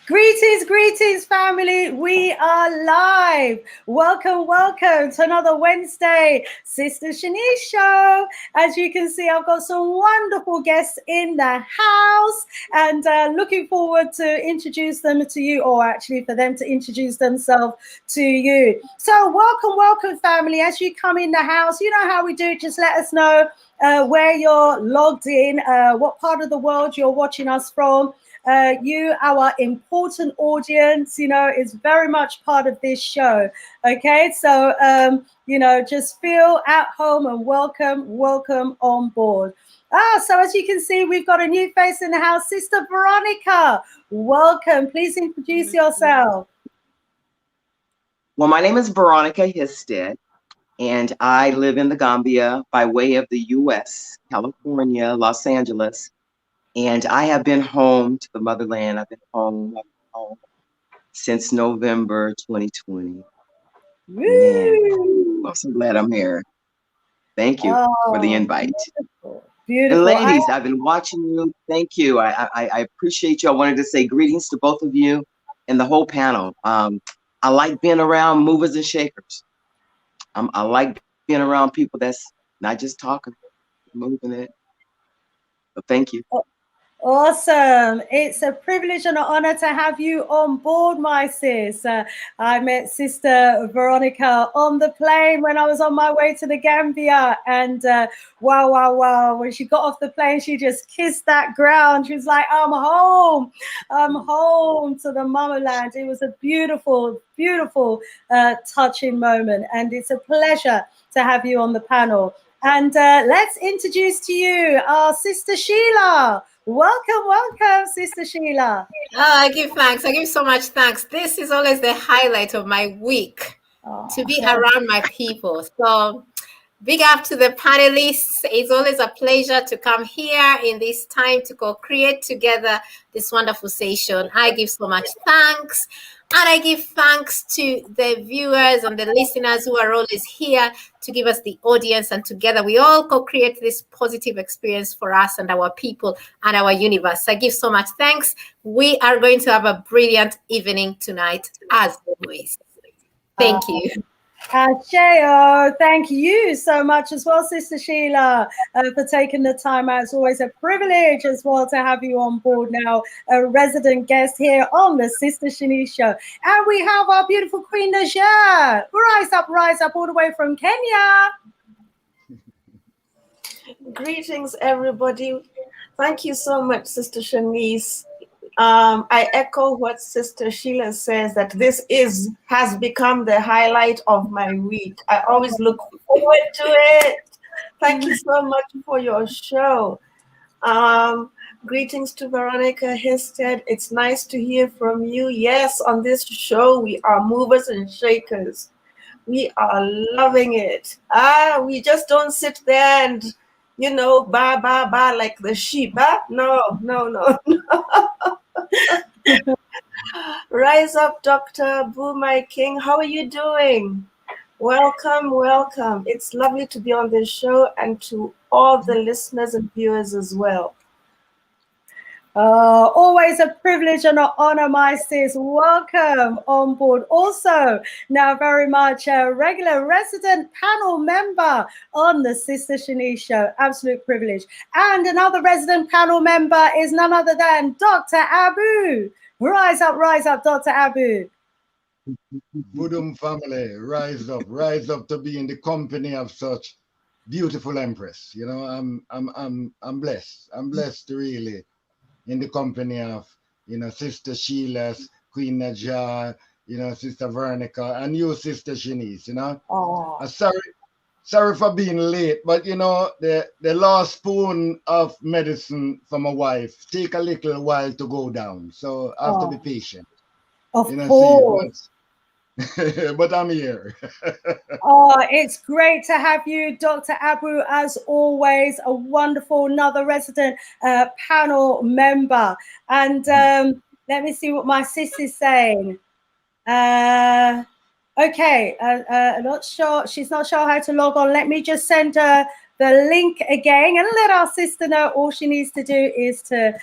Greetings, greetings, family. We are live. Welcome, welcome to another Wednesday Sister Shanice show. As you can see, I've got some wonderful guests in the house and looking forward to introduce them to you, or actually for them to introduce themselves to you. So welcome, welcome, family. As you come in the house, you know how we do. Just let us know where you're logged in, what part of the world you're watching us from. You, our important audience, you know, is very much part of this show. Okay, so you know, just feel at home and welcome on board. So as you can see, we've got a new face in the house, Sister Veronica. Welcome. Please introduce yourself. Well, my name is Veronica Histed, and I live in the Gambia by way of the U.S., California, Los Angeles. And I have been home to the motherland. I've been home since November 2020. Man, I'm so glad I'm here. Thank you for the invite. Beautiful. And ladies, I've been watching you. Thank you. I appreciate you. I wanted to say greetings to both of you and the whole panel. I like being around movers and shakers. I like being around people that's not just talking, moving it. But thank you. Awesome. It's a privilege and an honor to have you on board, my sis. I met Sister Veronica on the plane when I was on my way to the Gambia. And wow. When she got off the plane, she just kissed that ground. She was like, I'm home to the motherland. It was a beautiful, beautiful, touching moment. And it's a pleasure to have you on the panel. And let's introduce to you our Sister Sheila. Welcome, Sister Sheila. I give thanks. I give so much thanks. This is always the highlight of my week, to be around my people. So big up to the panelists. It's always a pleasure to come here in this time to co-create together this wonderful session. I give so much thanks. And I give thanks to the viewers and the listeners who are always here to give us the audience. And together we all co-create this positive experience for us and our people and our universe. I give so much thanks. We are going to have a brilliant evening tonight, as always. Thank you. Asheo, thank you so much as well, Sister Sheila, for taking the time out. It's always a privilege as well to have you on board now, a resident guest here on the Sister Shanice show. And we have our beautiful Queen Najah. Rise up all the way from Kenya. Greetings, everybody. Thank you so much, Sister Shanice. I echo what Sister Sheila says, that this has become the highlight of my week. I always look forward to it. Thank you so much for your show. Greetings to Veronica Histed. It's nice to hear from you. Yes, on this show, we are movers and shakers. We are loving it. We just don't sit there and, you know, ba like the sheep. No. Rise up, Dr. Boo, my king. How are you doing? Welcome. It's lovely to be on this show, and to all the listeners and viewers as well. Always a privilege and an honor, my sis. Welcome on board. Also, now very much a regular resident panel member on the Sister Shanice show. Absolute privilege. And another resident panel member is none other than Dr. Abu. Rise up, Dr. Abu. Budum family, rise up to be in the company of such beautiful empress. You know, I'm blessed. I'm blessed to really in the company of, you know, Sister Sheila's, Queen Najah, you know, Sister Veronica, and you, Sister Shanice, you know. Sorry for being late, but you know, the last spoon of medicine for my wife take a little while to go down. So I have to be patient. Of course. But I'm here. It's great to have you, Dr. Abu, as always, a wonderful, another resident panel member. And let me see what my sis is saying. Okay, not sure. She's not sure how to log on. Let me just send her the link again and let our sister know. All she needs to do is to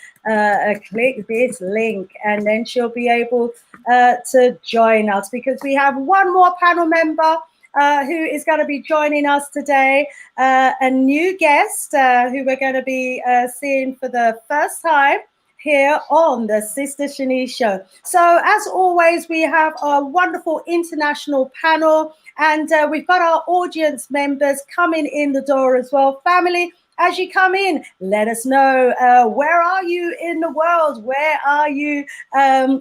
click this link, and then she'll be able to join us, because we have one more panel member who is going to be joining us today, a new guest who we're going to be seeing for the first time here on the Sister Shanice Show. So as always, we have a wonderful international panel, and we've got our audience members coming in the door as well. Family, as you come in, let us know, where are you in the world? Where are you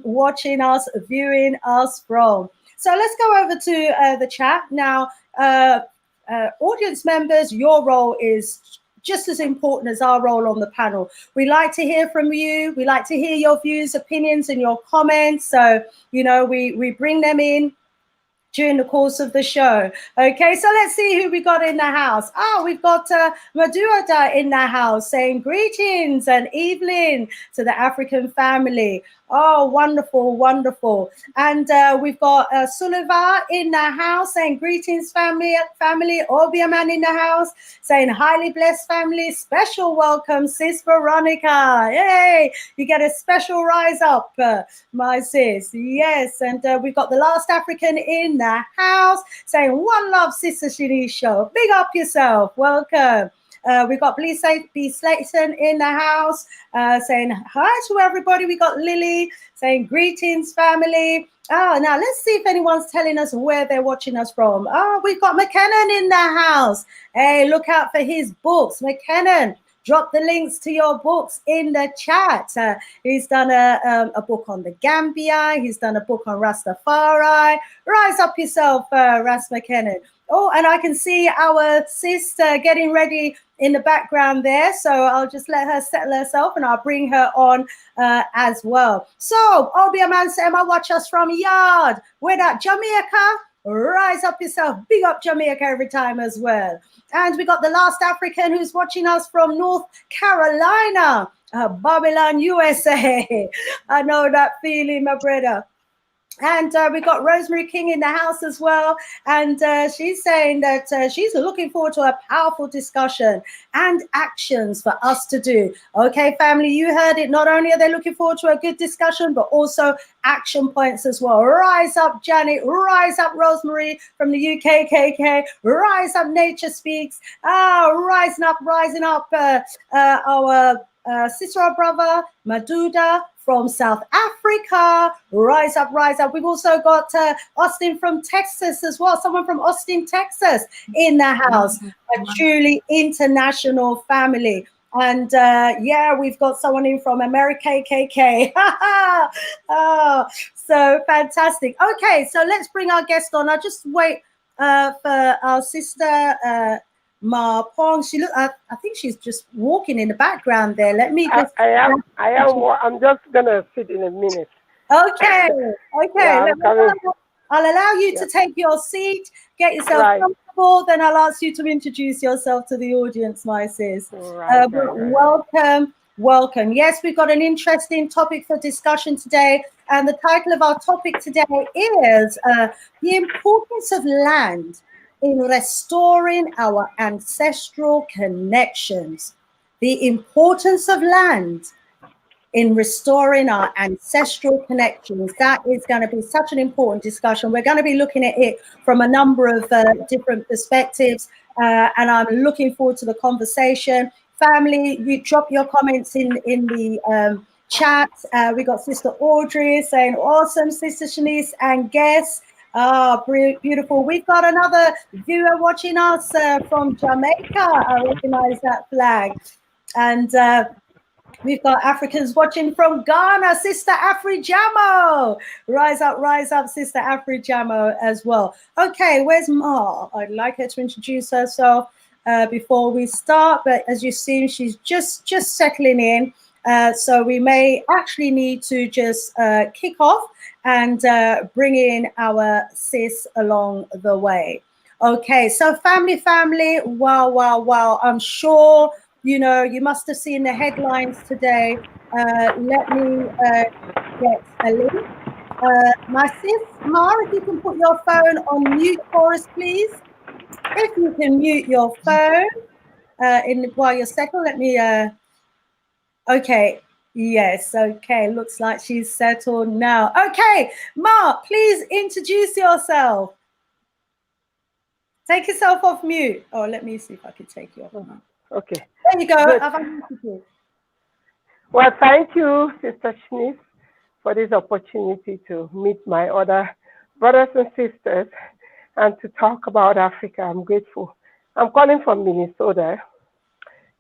watching us, viewing us from? So let's go over to the chat now. Audience members, your role is just as important as our role on the panel. We like to hear from you. We like to hear your views, opinions, and your comments. So, you know, we bring them in during the course of the show. Okay, so let's see who we got in the house. Oh, we've got Maduada in the house saying greetings and evening to the African family. Oh, wonderful, wonderful. And we've got Sullivan in the house saying greetings, family. Obiaman in the house saying highly blessed family. Special welcome, Sis Veronica. Yay, you get a special rise up, my sis. Yes, and we've got the last African in the house saying one love, Sister Shanice Show. Big up yourself. Welcome. We've got B. Slayton in the house saying hi to everybody. We got Lily saying greetings, family. Oh, now let's see if anyone's telling us where they're watching us from. Oh, we've got McKennan in the house. Hey, look out for his books. McKennan, drop the links to your books in the chat. He's done a book on the Gambia. He's done a book on Rastafari. Rise up yourself, Ras McKennan. Oh, and I can see our sister getting ready in the background there. So I'll just let her settle herself and I'll bring her on as well. So, Obiaman Sema, watch us from Yard. We're at Jamaica. Rise up yourself. Big up Jamaica every time as well. And we got the last African who's watching us from North Carolina, Babylon, USA. I know that feeling, my brother. And we got Rosemary King in the house as well. And she's saying that she's looking forward to a powerful discussion and actions for us to do. Okay, family, you heard it. Not only are they looking forward to a good discussion, but also action points as well. Rise up, Janet. Rise up, Rosemary from the UKKK. Rise up, Nature Speaks. Rising up our sister or brother, Maduda, from South Africa. Rise up, rise up. We've also got Austin from Texas as well. Someone from Austin, Texas in the house. A truly international family. And yeah, we've got someone in from America, KKK. Oh, so fantastic. Okay, so let's bring our guest on. I'll just wait for our sister, Ma Pong. She look. I think she's just walking in the background there. Let me just. I am. I'm just gonna sit in a minute. Okay. Yeah, I'll allow you to take your seat, get yourself comfortable. Then I'll ask you to introduce yourself to the audience, my sis. Welcome. Yes, we've got an interesting topic for discussion today, and the title of our topic today is the importance of land in restoring our ancestral connections. The importance of land in restoring our ancestral connections. That is going to be such an important discussion. We're going to be looking at it from a number of different perspectives, and I'm looking forward to the conversation. Family, you drop your comments in the chat. We got Sister Audrey saying, awesome, Sister Shanice and guests. Beautiful. We've got another viewer watching us from Jamaica. I recognize that flag. And we've got Africans watching from Ghana, Sister Afri-Jamo. Rise up, Sister Afri-Jamo as well. Okay, where's Ma? I'd like her to introduce herself before we start, but as you've seen, she's just settling in. So we may actually need to just kick off and bring in our sis along the way. Okay, so family, wow. I'm sure, you know, you must have seen the headlines today. Let me get a link. My sis, Ma, if you can put your phone on mute for us, please. If you can mute your phone. while you're settled. Let me. Okay. Yes. Okay. Looks like she's settled now. Okay, Mark, please introduce yourself. Take yourself off mute. Oh, let me see if I can take you off. Okay. There you go. Good. I've unmuted you. Well, thank you, Sister Shanice, for this opportunity to meet my other brothers and sisters and to talk about Africa. I'm grateful. I'm calling from Minnesota.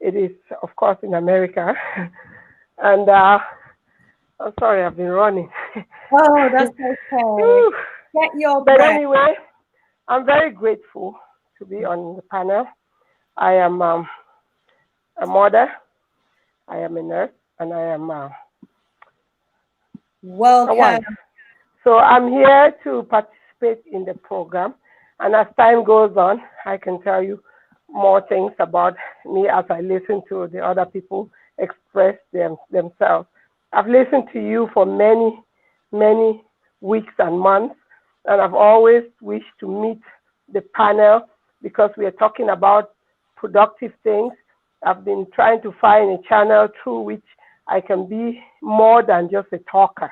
It is, of course, in America. And I'm sorry, I've been running. Oh, that's okay. Get your But breath. anyway, I'm very grateful to be on the panel. I am a mother, I am a nurse, and I am welcome. a wife. So I'm here to participate in the program. And as time goes on, I can tell you more things about me as I listen to the other people express themselves. I've listened to you for many, many weeks and months, and I've always wished to meet the panel because we are talking about productive things. I've been trying to find a channel through which I can be more than just a talker.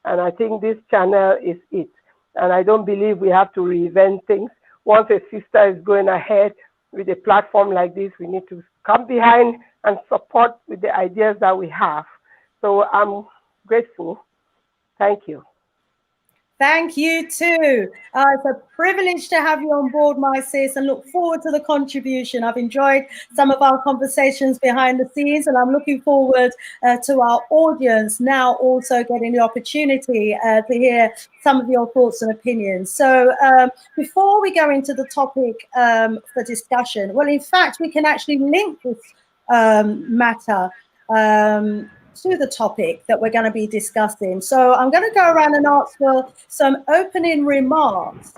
And I think this channel is it. And I don't believe we have to reinvent things. Once a sister is going ahead with a platform like this, we need to come behind and support with the ideas that we have. So I'm grateful. Thank you. Thank you too. It's a privilege to have you on board, my sis, and look forward to the contribution. I've enjoyed some of our conversations behind the scenes, and I'm looking forward to our audience now also getting the opportunity to hear some of your thoughts and opinions. So before we go into the topic for discussion, well, in fact, we can actually link this matter to the topic that we're going to be discussing. So I'm going to go around and ask for some opening remarks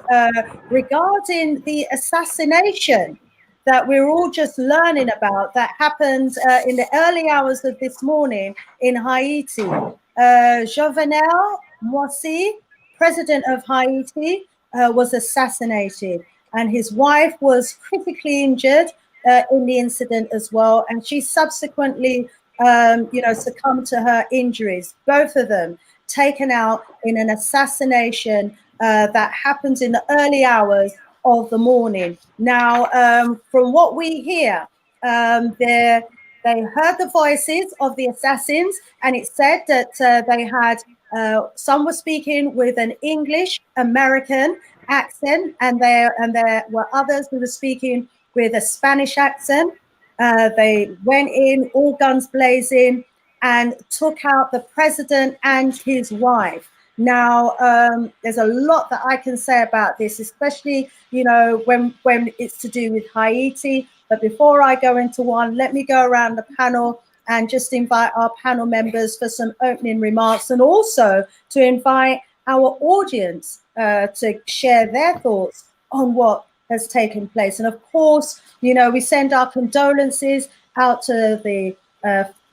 regarding the assassination that we're all just learning about that happened in the early hours of this morning in Haiti. Jovenel Moïse, president of Haiti, was assassinated, and his wife was critically injured in the incident as well, and she subsequently succumbed to her injuries. Both of them taken out in an assassination that happens in the early hours of the morning. Now, from what we hear, they heard the voices of the assassins, and it said that they had some were speaking with an English American accent, and there were others who were speaking with a Spanish accent. They went in, all guns blazing, and took out the president and his wife. Now, there's a lot that I can say about this, especially, when it's to do with Haiti. But before I go into one, let me go around the panel and just invite our panel members for some opening remarks, and also to invite our audience to share their thoughts on what has taken place. And of course, we send our condolences out to the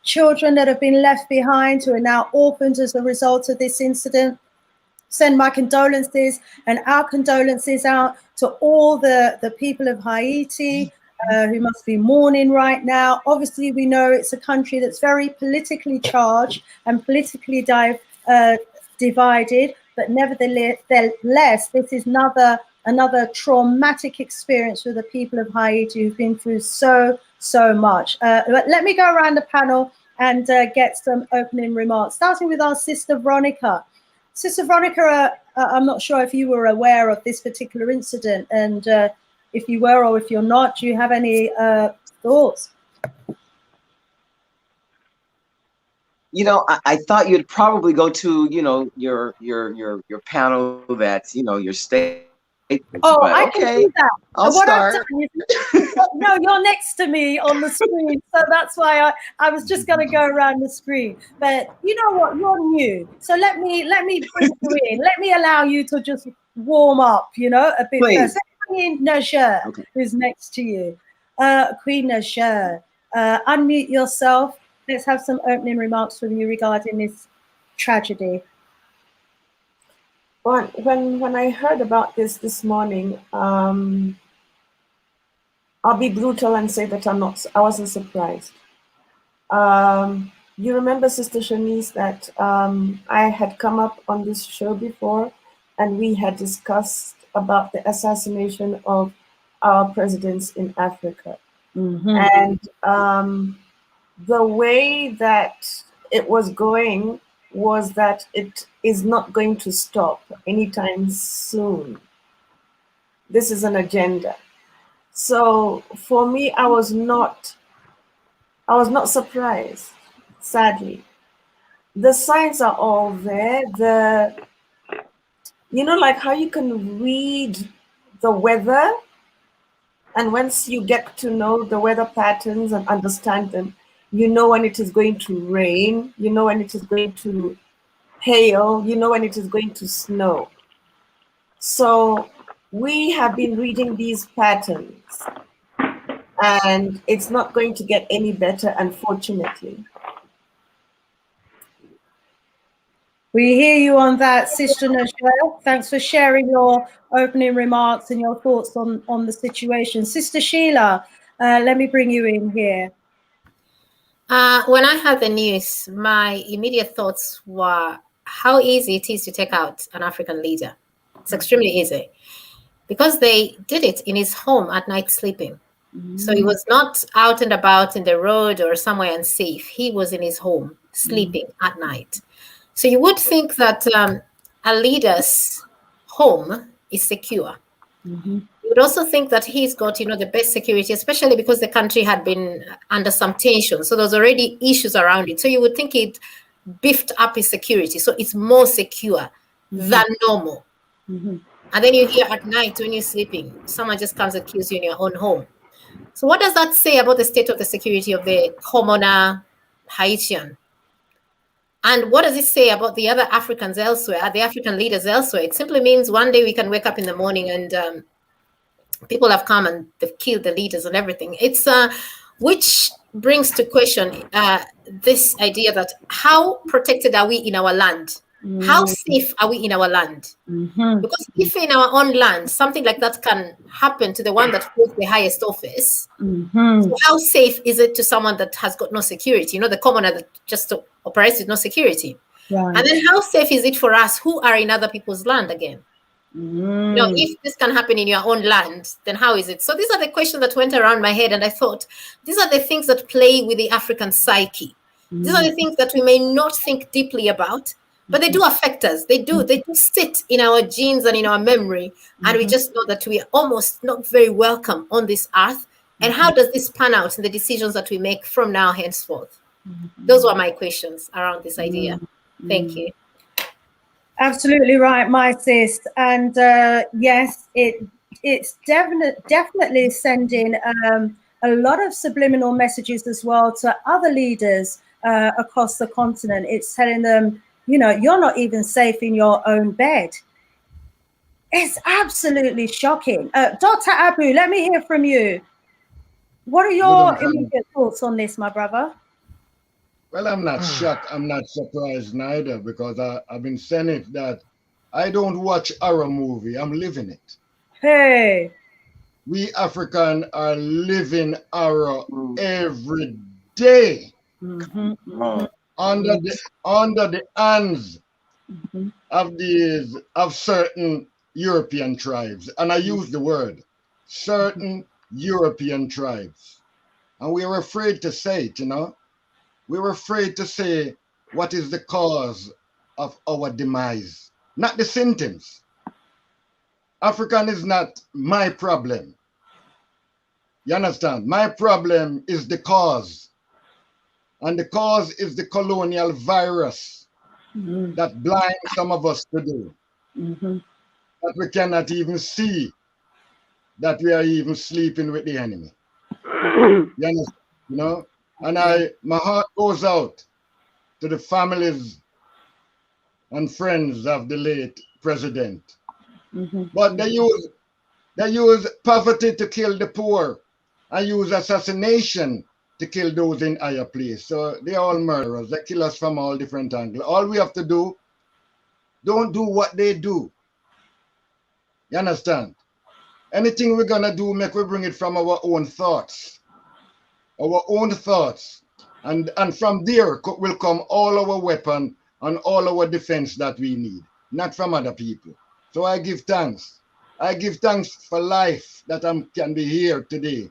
children that have been left behind, who are now orphans as a result of this incident. Send my condolences and our condolences out to all the people of Haiti who must be mourning right now. Obviously, we know it's a country that's very politically charged and politically divided, but nevertheless, this is another traumatic experience for the people of Haiti who've been through so much. But let me go around the panel and get some opening remarks, starting with our sister Veronica. Sister Veronica, I'm not sure if you were aware of this particular incident, and if you were or if you're not, do you have any thoughts? I thought you'd probably go to, your panel that's, your state. Oh, I can do that. I'll start. No, you're next to me on the screen, so that's why I was just going to go around the screen. But you know what? You're new, so let me bring you in. Let me allow you to just warm up, a bit first. Queen Najah, who's next to you. Queen Najah, unmute yourself. Let's have some opening remarks from you regarding this tragedy. When I heard about this morning, I'll be brutal and say that I wasn't surprised. You remember, Sister Shanice, that I had come up on this show before and we had discussed about the assassination of our presidents in Africa. And the way that it was going was that it is not going to stop anytime soon. This is an agenda. So for me, I was not surprised, sadly. The signs are all there. Like how you can read the weather, and once you get to know the weather patterns and understand them, you know when it is going to rain, you know when it is going to hail, you know when it is going to snow. So we have been reading these patterns, and it's not going to get any better, unfortunately. We hear you on that, Sister Najel. Thanks for sharing your opening remarks and your thoughts on the situation. Sister Sheila, let me bring you in here. When I heard the news, my immediate thoughts were how easy it is to take out an African leader. It's extremely easy because they did it in his home at night sleeping. So he was not out and about in the road or somewhere unsafe. He was in his home sleeping at night. So you would think that a leader's home is secure. You would also think that he's got, the best security, especially because the country had been under some tension. So there's already issues around it. So you would think it beefed up his security. So it's more secure than normal. And then you hear at night when you're sleeping, someone just comes and kills you in your own home. So what does that say about the state of the security of the commoner Haitian? And what does it say about the other Africans elsewhere, the African leaders elsewhere? It simply means one day we can wake up in the morning and people have come and they've killed the leaders and everything. It's which brings to question this idea that how protected are we in our land? How safe are we in our land? Because if in our own land, something like that can happen to the one that holds the highest office, so how safe is it to someone that has got no security? The commoner that just operates with no security. Right. And then how safe is it for us who are in other people's land again? If this can happen in your own land, then how is it? So these are the questions that went around my head, and I thought, these are the things that play with the African psyche. These are the things that we may not think deeply about, but they do affect us. They do sit in our genes and in our memory, and we just know that we are almost not very welcome on this earth. And how does this pan out in the decisions that we make from now henceforth? Those were my questions around this idea. Thank you. Absolutely right, my sis. And yes, it's definitely sending a lot of subliminal messages as well to other leaders across the continent. It's telling them, you're not even safe in your own bed. It's absolutely shocking. Dr. Abu, let me hear from you. What are your immediate thoughts on this, my brother? Well, I'm not shocked. I'm not surprised neither, because I've been saying it that I don't watch horror movie. I'm living it. Hey. We African are living horror every day. Under the hands of certain European tribes. And I use the word certain European tribes. And we are afraid to say it, We were afraid to say what is the cause of our demise, not the symptoms. African is not my problem. You understand? My problem is the cause. And the cause is the colonial virus that blinds some of us today. That we cannot even see that we are even sleeping with the enemy. You understand? And my heart goes out to the families and friends of the late president. But they use poverty to kill the poor and use assassination to kill those in higher place. So they're all murderers. They kill us from all different angles. All we have to do, don't do what they do. You understand? Anything we're gonna do, make we bring it from our own thoughts. Our own thoughts. And from there will come all our weapon and all our defense that we need, not from other people. So I give thanks. I give thanks for life that I can be here today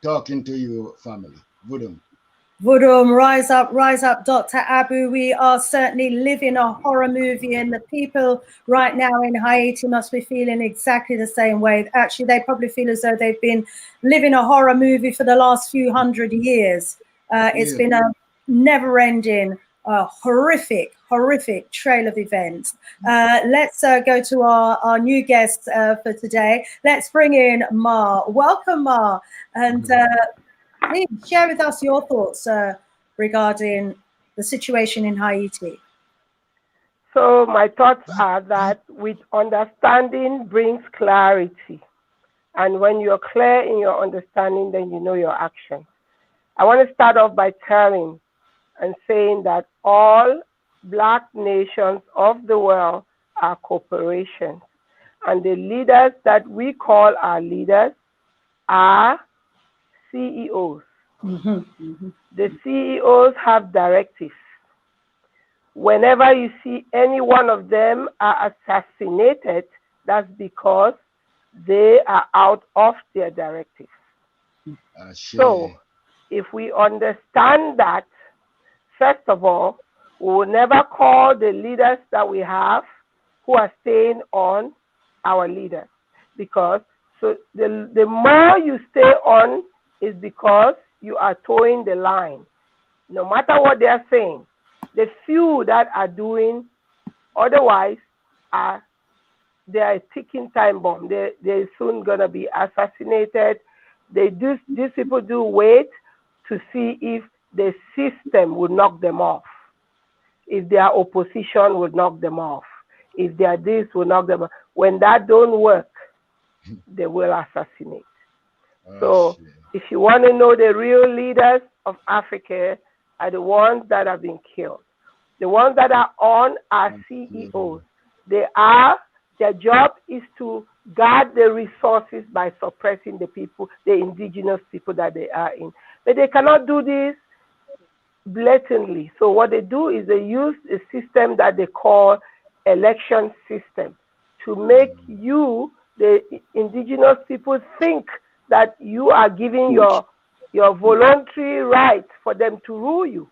talking to you, family. Vudum. Vudum, rise up, Dr. Abu. We are certainly living a horror movie, and the people right now in Haiti must be feeling exactly the same way. Actually, they probably feel as though they've been living a horror movie for the last few hundred years. It's been a never-ending, horrific trail of events. Let's go to our new guest for today. Let's bring in Ma. Welcome, Ma. And please share with us your thoughts regarding the situation in Haiti. So my thoughts are that with understanding brings clarity. And when you're clear in your understanding, then you know your action. I want to start off by telling and saying that all Black nations of the world are corporations. And the leaders that we call our leaders are CEOs. The CEOs have directives. Whenever you see any one of them are assassinated, that's because they are out of their directives. So if we understand that, first of all, we will never call the leaders that we have who are staying on our leaders, because so the more you stay on is because you are towing the line. No matter what they are saying, the few that are doing otherwise they are a ticking time bomb. They're soon gonna be assassinated. These people do wait to see if the system would knock them off, if their opposition would knock them off, if their this would knock them off. When that don't work, they will assassinate. So if you want to know the real leaders of Africa are the ones that have been killed. The ones that are on are CEOs. Their job is to guard the resources by suppressing the people, the indigenous people that they are in. But they cannot do this blatantly. So what they do is they use a system that they call election system to make you, the indigenous people, think that you are giving your voluntary right for them to rule you.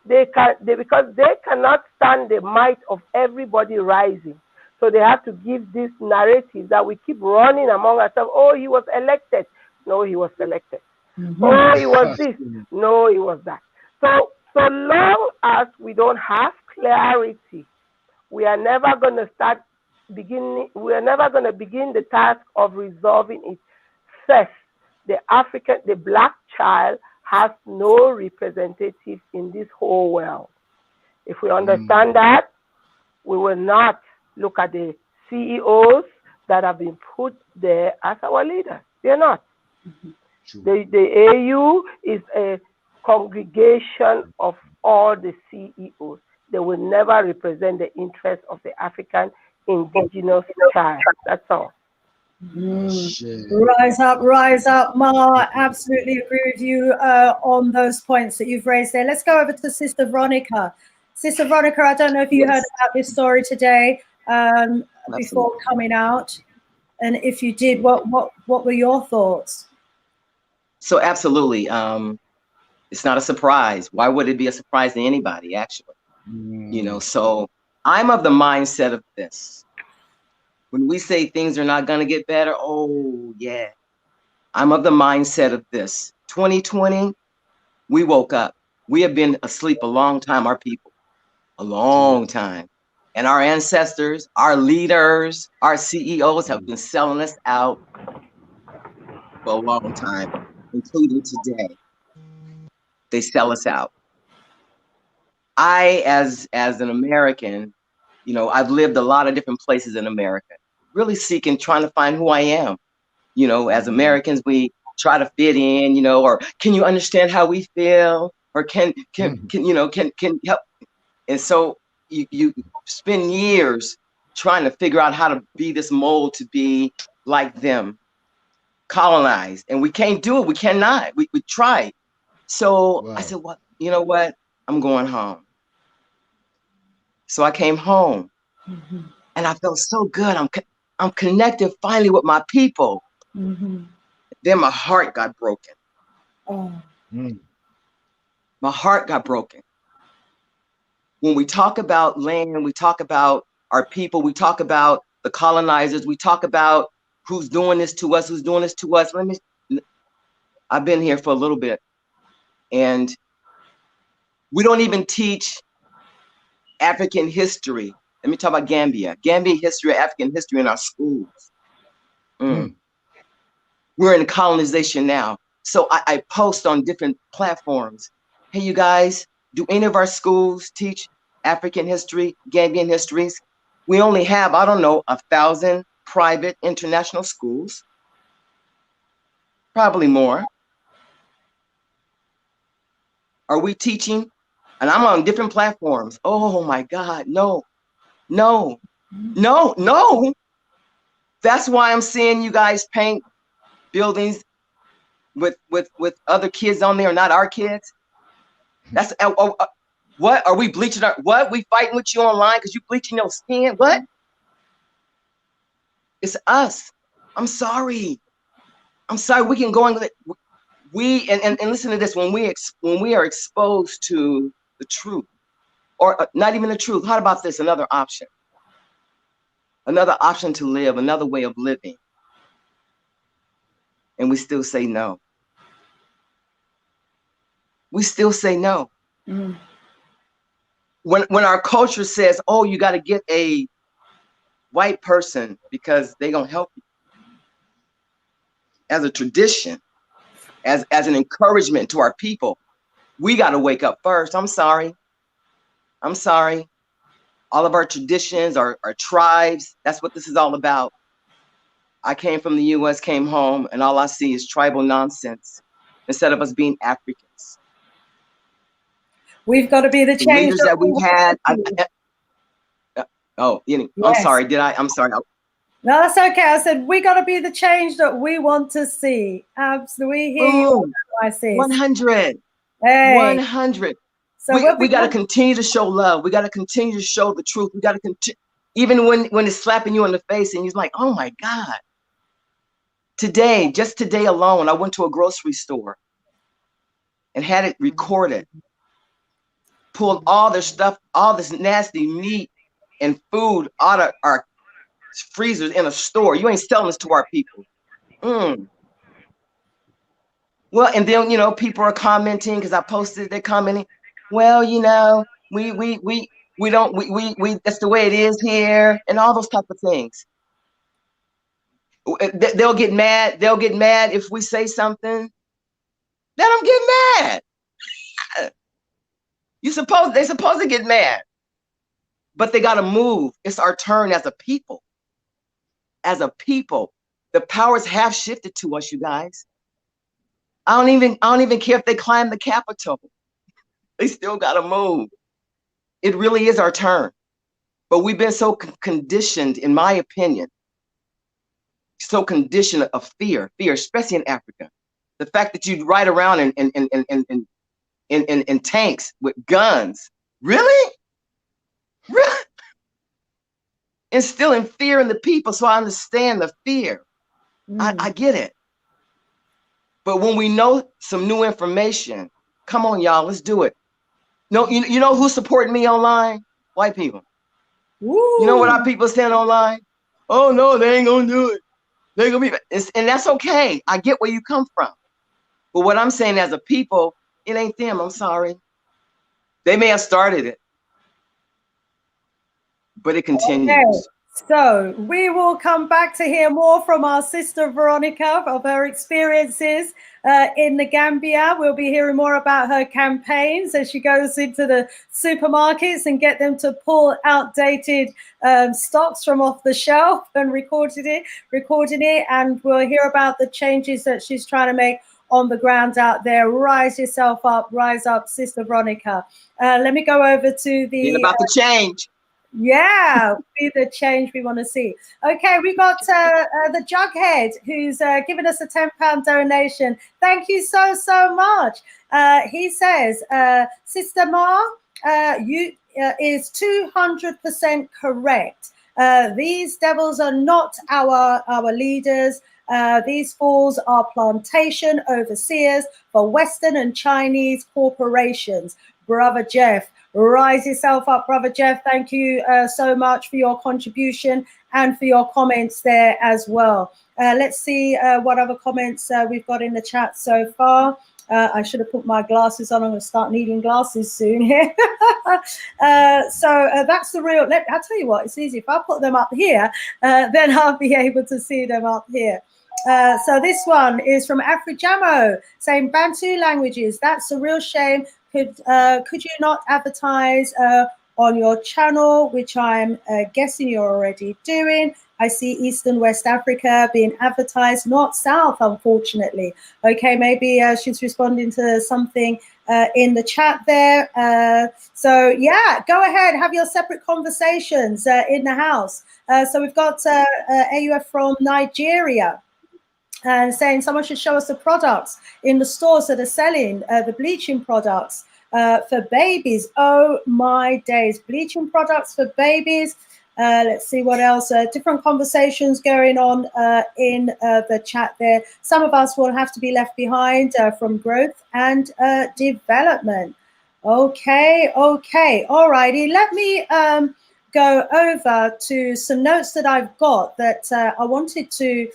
Because they cannot stand the might of everybody rising. So they have to give this narrative that we keep running among ourselves. Oh, he was elected. No, he was elected. Oh, he was this. No, he was that. So long as we don't have clarity, we are never going to begin the task of resolving it. First, the Black child has no representative in this whole world. If we understand that, we will not look at the CEOs that have been put there as our leaders. They're not. The AU is a congregation of all the CEOs. They will never represent the interests of the African indigenous child. That's all. Rise up, Ma. Absolutely agree with you on those points that you've raised there. Let's go over to Sister Veronica. Sister Veronica, I don't know if you heard about this story today before coming out, and if you did, what were your thoughts? So absolutely, it's not a surprise. Why would it be a surprise to anybody, actually? You know, so I'm of the mindset of this. When we say things are not going to get better, oh yeah, I'm of the mindset of this. 2020, we woke up. We have been asleep a long time, our people, a long time. And our ancestors, our leaders, our CEOs have been selling us out for a long time, including today. They sell us out. I, as an American, you know, I've lived a lot of different places in America, really trying to find who I am. You know, as Americans, we try to fit in, you know, or can you understand how we feel? Or can help? And so you spend years trying to figure out how to be this mold to be like them. colonized, and we can't do it. We cannot. We tried. So Wow. I said, well, you know what? I'm going home. So I came home, and I felt so good. I'm connected finally with my people. Then my heart got broken. My heart got broken. When we talk about land, we talk about our people, we talk about the colonizers, we talk about who's doing this to us, who's doing this to us. I've been here for a little bit, and we don't even teach African history. Let me talk about Gambia. Gambia history, African history in our schools. We're in colonization now. So I post on different platforms. Hey, you guys, do any of our schools teach African history, Gambian histories? We only have, I don't know, 1,000 private international schools. Probably more. Are we teaching? And I'm on different platforms. Oh my God, no. That's why I'm seeing you guys paint buildings with other kids on there, not our kids. That's what are we bleaching our, what we fighting with you online because you bleaching your skin? What? It's us. I'm sorry. We can go and and listen to this. When we are exposed to the truth, or not even the truth. How about this? Another option to live, another way of living, and we still say no. We still say no. When our culture says, "Oh, you got to get a white person because they're gonna help you," as a tradition, as an encouragement to our people, we got to wake up first. I'm sorry. All of our traditions, our tribes, that's what this is all about. I came from the US, came home, and all I see is tribal nonsense instead of us being Africans. We've got to be the change leaders that we've had. I'm sorry. I'm sorry. No, that's okay. I said we got to be the change that we want to see. Absolutely. We hear you. 100. Hey. 100. So we got to continue to show love. We got to continue to show the truth. We got to continue, even when it's slapping you in the face and you're like, oh my God. Just today alone, I went to a grocery store and had it recorded. Pulled all their stuff, all this nasty meat and food out of our freezers in a store. You ain't selling this to our people. Well, and then, people are commenting because I posted, they're commenting, well, we that's the way it is here, and all those type of things. They'll get mad if we say something. Let them get mad. They're supposed to get mad. But they got to move. It's our turn as a people. As a people, the powers have shifted to us, you guys. I don't even care if they climb the Capitol. They still got to move. It really is our turn. But we've been so conditioned, in my opinion, so conditioned of fear, especially in Africa. The fact that you ride around in tanks with guns. Really? Instilling fear in the people, so I understand the fear. I get it. But when we know some new information, come on, y'all, let's do it. No, you know who's supporting me online? White people. Woo. You know what our people saying online? Oh no, they ain't gonna do it. They're gonna be, and that's okay. I get where you come from. But what I'm saying as a people, it ain't them. I'm sorry. They may have started it, but it continues. Okay. So we will come back to hear more from our sister Veronica of her experiences in the Gambia. We'll be hearing more about her campaigns as she goes into the supermarkets and get them to pull outdated stocks from off the shelf and recording it. And we'll hear about the changes that she's trying to make on the ground out there. Rise yourself up, rise up, Sister Veronica. Let me go over to the... about the change. Yeah, be the change we want to see. Okay, we got the Jughead who's given us a £10 donation. Thank you so much. He says, Sister Ma, you is 200% correct. These devils are not our leaders. These fools are plantation overseers for Western and Chinese corporations. Brother Jeff, rise yourself up, Brother Jeff. Thank you so much for your contribution and for your comments there as well. Let's see what other comments we've got in the chat so far. I should have put my glasses on. I'm going to start needing glasses soon here. So that's the real. I'll tell you what, it's easy. If I put them up here, then I'll be able to see them up here. So this one is from Afrijamo, saying Bantu languages. That's a real shame. Could you not advertise on your channel, which I'm guessing you're already doing? I see East and West Africa being advertised, not South, unfortunately. Okay, maybe she's responding to something in the chat there. So yeah, go ahead, have your separate conversations in the house. So we've got AUF from Nigeria. And saying someone should show us the products in the stores that are selling the bleaching products for babies. Oh my days, bleaching products for babies. Let's see what else. Different conversations going on in the chat there. Some of us will have to be left behind from growth and development. Okay. All righty. Let me go over to some notes that I've got that I wanted to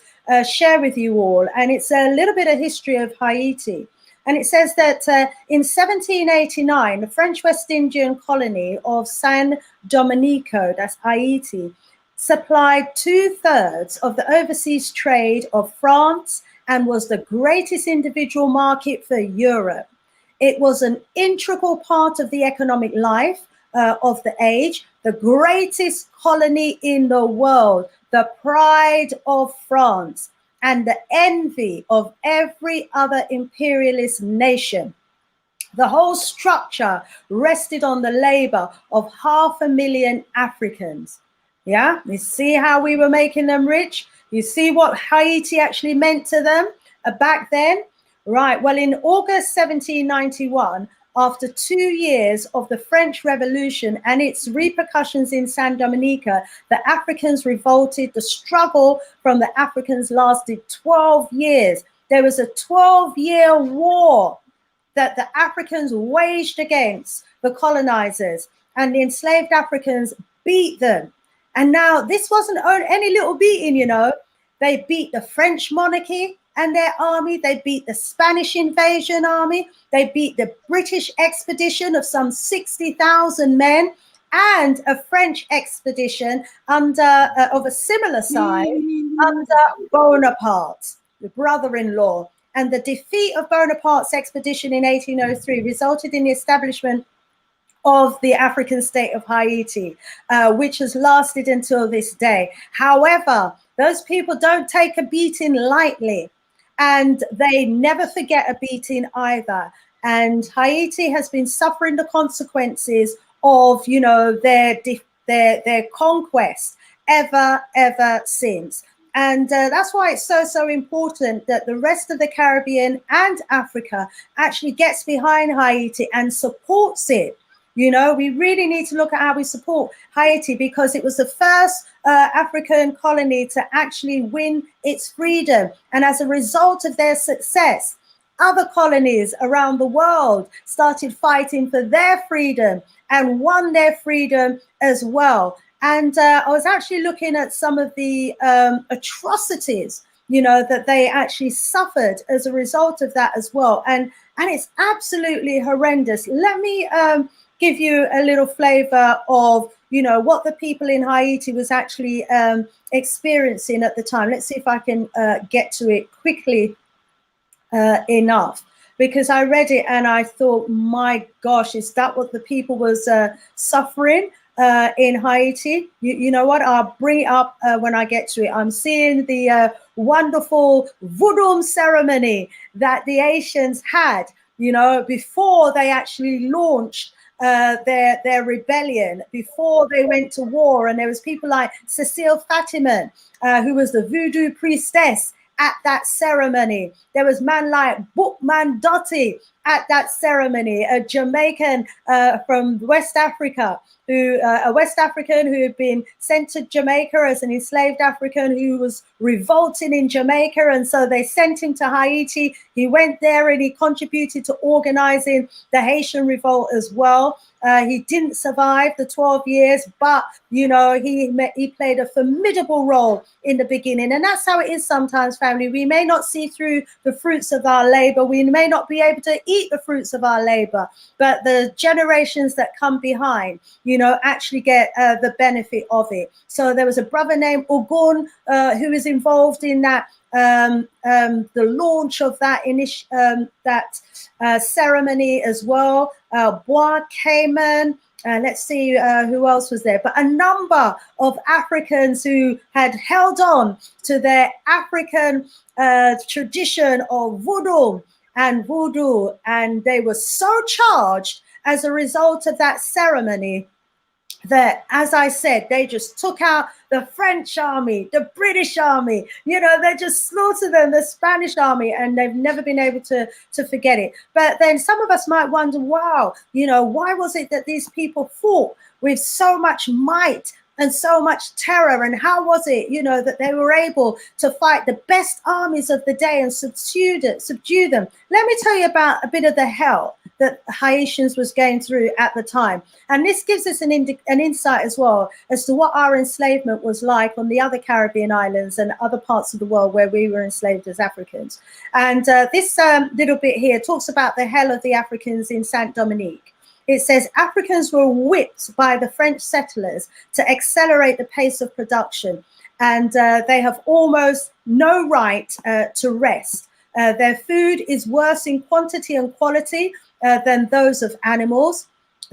share with you all, and it's a little bit of history of Haiti. And it says that in 1789, the French West Indian colony of San Domenico, that's Haiti, supplied 2/3 of the overseas trade of France and was the greatest individual market for Europe. It was an integral part of the economic life of the age, the greatest colony in the world, the pride of France, and the envy of every other imperialist nation. The whole structure rested on the labor of 500,000 Africans. Yeah, you see how we were making them rich? You see what Haiti actually meant to them back then? Right, well, in August 1791, after 2 years of the French Revolution and its repercussions in San Dominica, the Africans revolted. The struggle from the Africans lasted 12 years. There was a 12-year war that the Africans waged against the colonizers, and the enslaved Africans beat them. And now this wasn't any little beating, you know. They beat the French monarchy and their army. They beat the Spanish invasion army. They beat the British expedition of some 60,000 men and a French expedition under of a similar size under Bonaparte, the brother-in-law. And the defeat of Bonaparte's expedition in 1803 resulted in the establishment of the African state of Haiti, which has lasted until this day. However, those people don't take a beating lightly, and they never forget a beating either. And Haiti has been suffering the consequences of, you know, their conquest ever since. And that's why it's so important that the rest of the Caribbean and Africa actually gets behind Haiti and supports it. You know, we really need to look at how we support Haiti, because it was the first African colony to actually win its freedom. And as a result of their success, other colonies around the world started fighting for their freedom and won their freedom as well. And I was actually looking at some of the atrocities, you know, that they actually suffered as a result of that as well. And it's absolutely horrendous. Let me give you a little flavor of, you know, what the people in Haiti was actually experiencing at the time. Let's see if I can get to it quickly enough, because I read it and I thought, my gosh, is that what the people was suffering in Haiti? You know what? I'll bring it up when I get to it. I'm seeing the wonderful voodoo ceremony that the Haitians had, you know, before they actually launched their rebellion before they went to war. And there was people like Cecile Fatiman, who was the voodoo priestess at that ceremony. There was man like Bookman Doty at that ceremony, a Jamaican from West Africa, a West African who had been sent to Jamaica as an enslaved African who was revolting in Jamaica. And so they sent him to Haiti. He went there and he contributed to organizing the Haitian revolt as well. He didn't survive the 12 years, but, you know, he played a formidable role in the beginning. And that's how it is sometimes, family. We may not see through the fruits of our labor. We may not be able to eat the fruits of our labor, but the generations that come behind, you know, actually get the benefit of it. So there was a brother named Ogun who was involved in that, the launch of that ceremony as well. Bois Cayman, let's see who else was there, but a number of Africans who had held on to their African tradition of voodoo, and they were so charged as a result of that ceremony that, as I said, they just took out the French army, the British army, you know, they just slaughtered them, the Spanish army, and they've never been able to forget it. But then some of us might wonder, wow, you know, why was it that these people fought with so much might and so much terror? And how was it, you know, that they were able to fight the best armies of the day and subdue them? Let me tell you about a bit of the hell that Haitians was going through at the time. And this gives us an insight as well as to what our enslavement was like on the other Caribbean islands and other parts of the world where we were enslaved as Africans. And this little bit here talks about the hell of the Africans in Saint Dominique. It says Africans were whipped by the French settlers to accelerate the pace of production, and they have almost no right to rest. Their food is worse in quantity and quality than those of animals.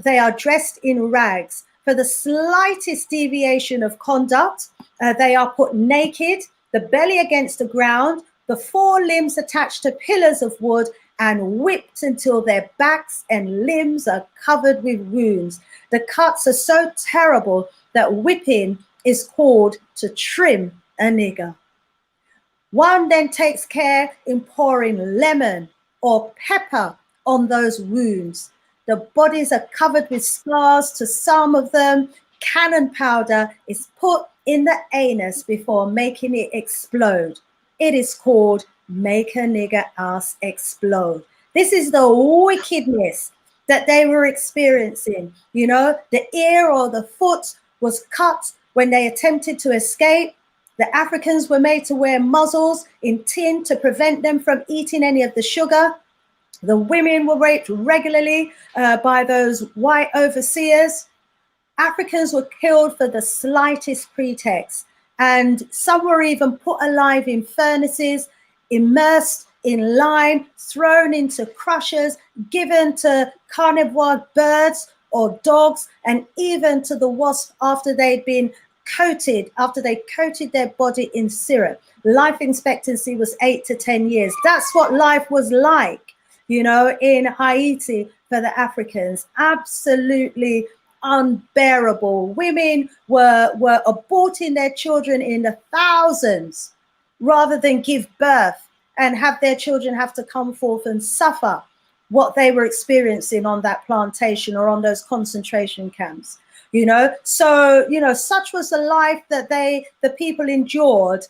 They are dressed in rags. For the slightest deviation of conduct, they are put naked, the belly against the ground, the four limbs attached to pillars of wood, and whipped until their backs and limbs are covered with wounds. The cuts are so terrible that whipping is called to trim a nigger. One then takes care in pouring lemon or pepper on those wounds. The bodies are covered with scars. To some of them, cannon powder is put in the anus before making it explode. It is called make a nigger ass explode. This is the wickedness that they were experiencing. You know, the ear or the foot was cut when they attempted to escape. The Africans were made to wear muzzles in tin to prevent them from eating any of the sugar. The women were raped regularly by those white overseers. Africans were killed for the slightest pretext, and some were even put alive in furnaces, immersed in lime, thrown into crushers, given to carnivore birds or dogs, and even to the wasp after they coated their body in syrup. Life expectancy was 8 to 10 years. That's what life was like, you know, in Haiti for the Africans. Absolutely unbearable. Women were aborting their children in the thousands rather than give birth and have their children have to come forth and suffer what they were experiencing on that plantation or on those concentration camps. You know, so, you know, such was the life that the people endured.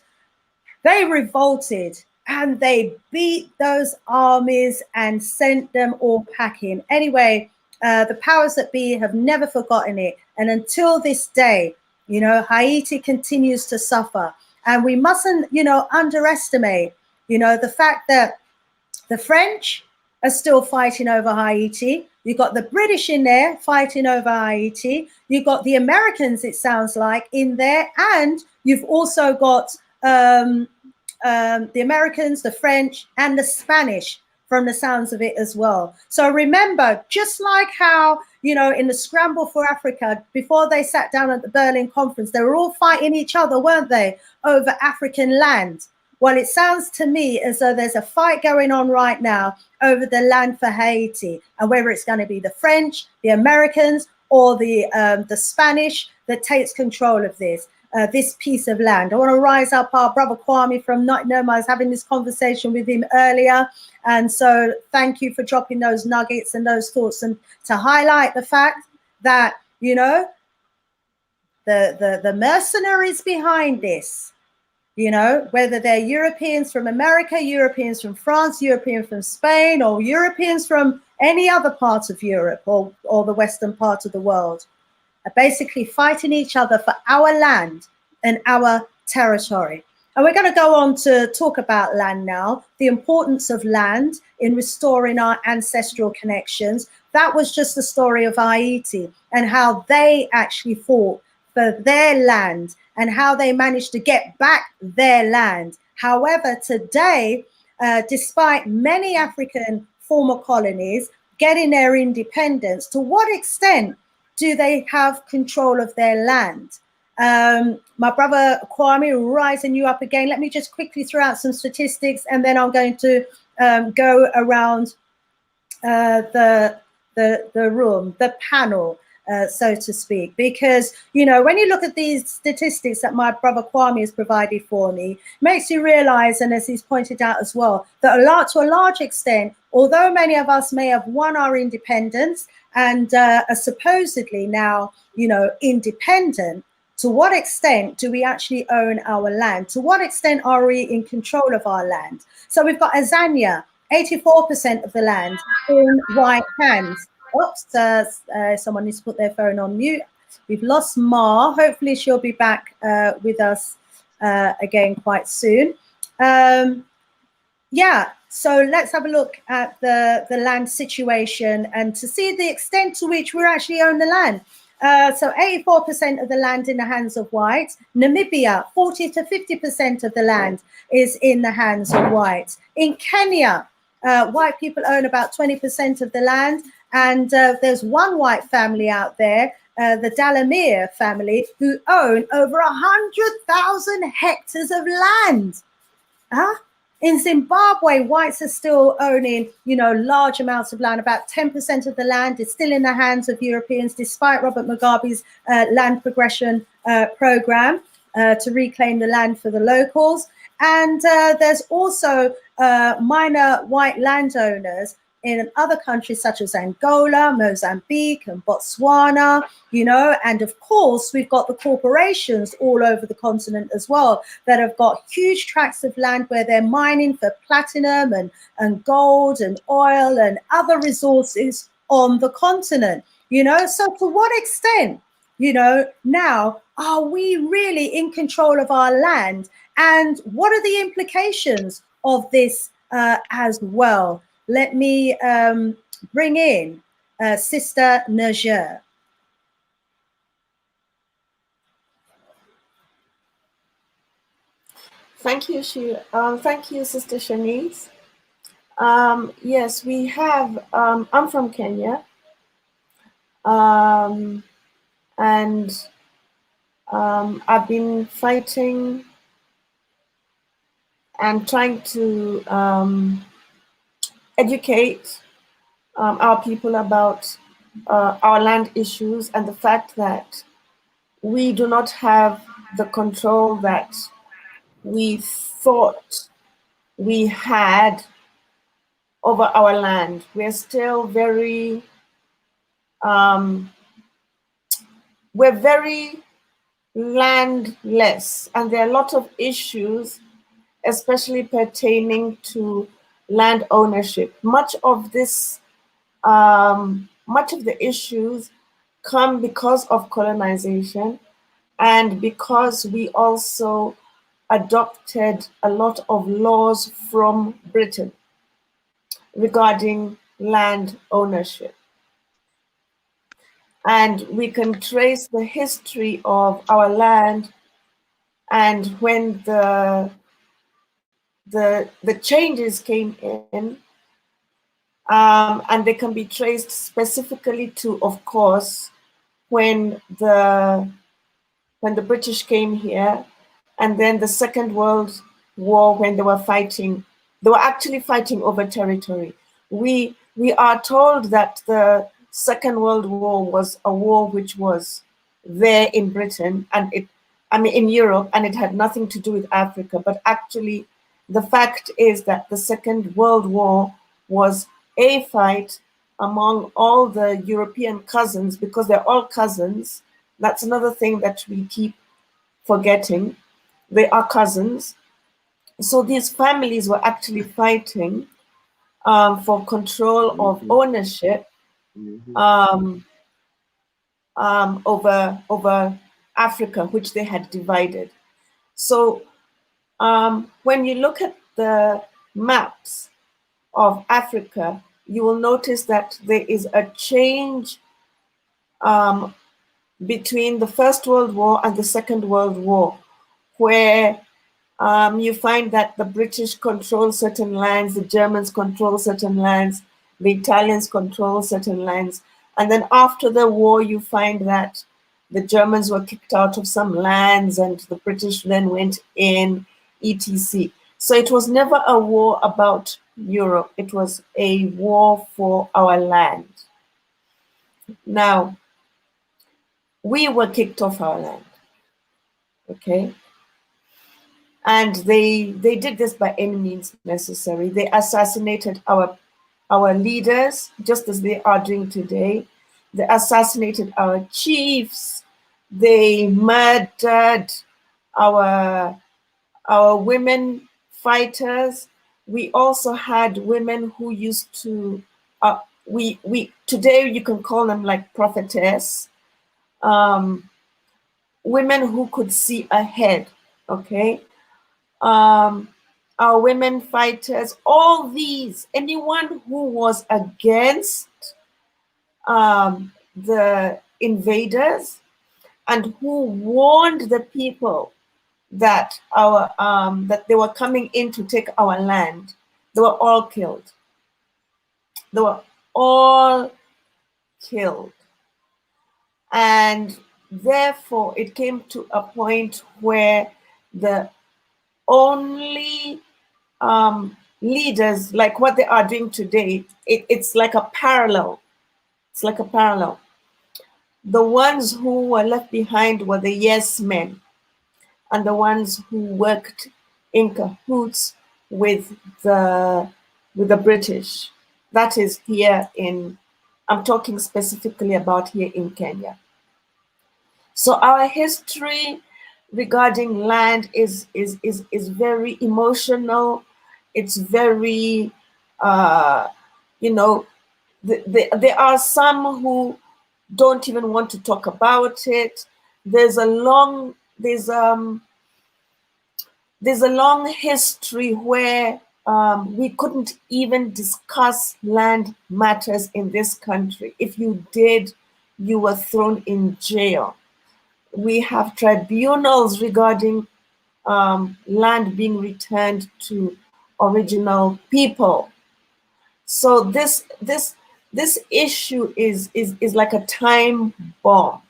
They revolted and they beat those armies and sent them all packing. Anyway, the powers that be have never forgotten it. And until this day, you know, Haiti continues to suffer. And we mustn't, you know, underestimate, you know, the fact that the French are still fighting over Haiti. You've got the British in there fighting over Haiti. You've got the Americans, it sounds like, in there. And you've also got the Americans, the French, and the Spanish from the sounds of it as well. So remember, just like how, you know, in the scramble for Africa, before they sat down at the Berlin conference, they were all fighting each other, weren't they, over African land. Well, it sounds to me as though there's a fight going on right now over the land for Haiti, and whether it's going to be the French, the Americans, or the Spanish that takes control of this piece of land. I want to rise up our brother Kwame from Nottingham. I was having this conversation with him earlier. And so thank you for dropping those nuggets and those thoughts, and to highlight the fact that, you know, the mercenaries behind this, you know, whether they're Europeans from America, Europeans from France, Europeans from Spain, or Europeans from any other part of Europe or the Western part of the world, are basically fighting each other for our land and our territory. And we're going to go on to talk about land now, the importance of land in restoring our ancestral connections. That was just the story of Haiti and how they actually fought for their land and how they managed to get back their land. However, today, despite many African former colonies getting their independence, to what extent do they have control of their land? My brother Kwame, rising you up again. Let me just quickly throw out some statistics, and then I'm going to go around the room, the panel, so to speak, because, you know, when you look at these statistics that my brother Kwame has provided for me, makes you realize, and as he's pointed out as well, that to a large extent, although many of us may have won our independence and are supposedly now, you know, independent, to what extent do we actually own our land? To what extent are we in control of our land? So we've got Azania, 84% of the land in white hands. Oops, someone needs to put their phone on mute. We've lost Ma. Hopefully she'll be back with us again quite soon. Yeah, so let's have a look at the land situation and to see the extent to which we actually own the land. So 84% of the land in the hands of whites. Namibia, 40 to 50% of the land is in the hands of whites. In Kenya, white people own about 20% of the land. And there's one white family out there, the Dalamere family, who own over 100,000 hectares of land. In Zimbabwe, whites are still owning, you know, large amounts of land. About 10% of the land is still in the hands of Europeans, despite Robert Mugabe's land progression program to reclaim the land for the locals. And there's also minor white landowners in other countries such as Angola, Mozambique, and Botswana, you know, and of course, we've got the corporations all over the continent as well that have got huge tracts of land where they're mining for platinum and gold and oil and other resources on the continent, you know. So to what extent, you know, now are we really in control of our land? And what are the implications of this as well? Let me bring in Sister Najer. Thank you, thank you, Sister Shanice. Yes, we have, I'm from Kenya. And I've been fighting and trying to educate our people about our land issues and the fact that we do not have the control that we thought we had over our land. We're still very, we're very landless, and there are a lot of issues, especially pertaining to land ownership. Much of this, much of the issues come because of colonization and because we also adopted a lot of laws from Britain regarding land ownership. And we can trace the history of our land, and when the changes came in, and they can be traced specifically to, of course, when the British came here, and then the Second World war when they were fighting. They were actually fighting over territory. We are told that the Second World War was a war which was there in Britain and in Europe, and it had nothing to do with Africa. But actually, the fact is that the Second World War was a fight among all the European cousins, because they're all cousins. That's another thing that we keep forgetting. They are cousins. So these families were actually fighting for control of ownership over Africa, which they had divided. So when you look at the maps of Africa, you will notice that there is a change between the First World War and the Second World War, where you find that the British control certain lands, the Germans control certain lands, the Italians control certain lands. And then after the war, you find that the Germans were kicked out of some lands and the British then went in, etc. So it was never a war about Europe. It was a war for our land. Now, we were kicked off our land, okay? And they did this by any means necessary. They assassinated our leaders, just as they are doing today. They assassinated our chiefs. They murdered our women fighters. We also had women who used to, today you can call them like prophetess, women who could see ahead, okay? Our women fighters, all these, anyone who was against the invaders and who warned the people that that they were coming in to take our land, they were all killed. They were all killed. And therefore, it came to a point where the only leaders, like what they are doing today, it's like a parallel. It's like a parallel. The ones who were left behind were the yes men, and the ones who worked in cahoots with the British. That is here I'm talking specifically about here in Kenya. So our history regarding land is very emotional. It's very, there are some who don't even want to talk about it. There's a long history where we couldn't even discuss land matters in this country. If you did, you were thrown in jail. We have tribunals regarding land being returned to original people. So this issue is like a time bomb.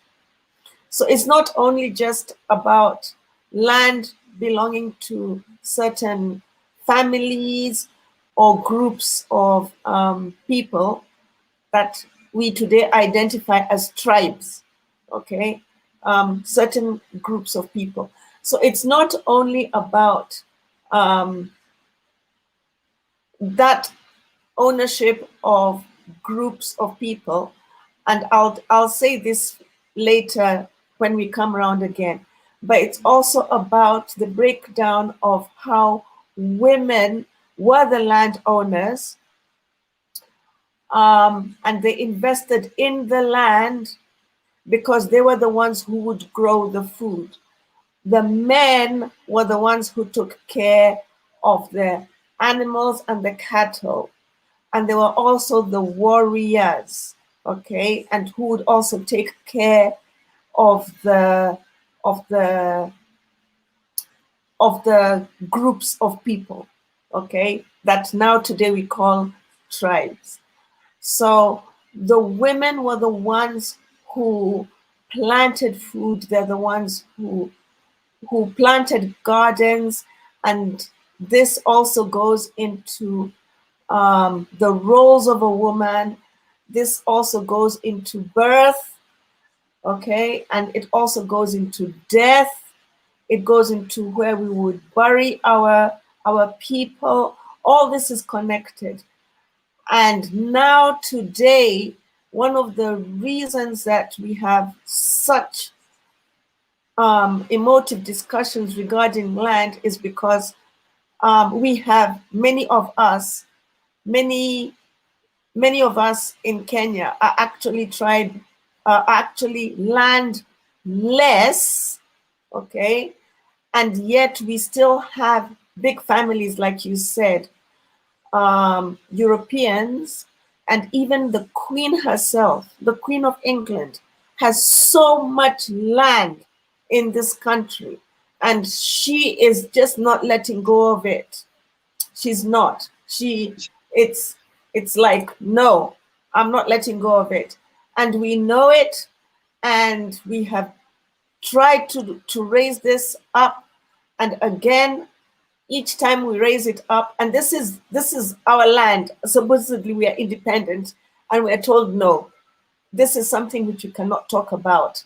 So it's not only just about land belonging to certain families or groups of people that we today identify as tribes, okay? Certain groups of people. So it's not only about that ownership of groups of people, and I'll say this later when we come around again, but it's also about the breakdown of how women were the landowners, and they invested in the land because they were the ones who would grow the food. The men were the ones who took care of the animals and the cattle. And they were also the warriors, okay, and who would also take care of the groups of people, okay, that now today we call tribes. So the women were the ones who planted food. They're the ones who planted gardens, and this also goes into the roles of a woman. This also goes into birth, okay? And it also goes into death. It goes into where we would bury our people. All this is connected. And now today, one of the reasons that we have such emotive discussions regarding land is because we have many of us in Kenya are actually landless, okay? And yet we still have big families, like you said, Europeans, and even the Queen herself, the Queen of England, has so much land in this country, and she is just not letting go of it. She's not. It's like, no, I'm not letting go of it. And we know it, and we have tried to raise this up. And again, each time we raise it up, and this is our land. Supposedly we are independent, and we are told, no, this is something which you cannot talk about.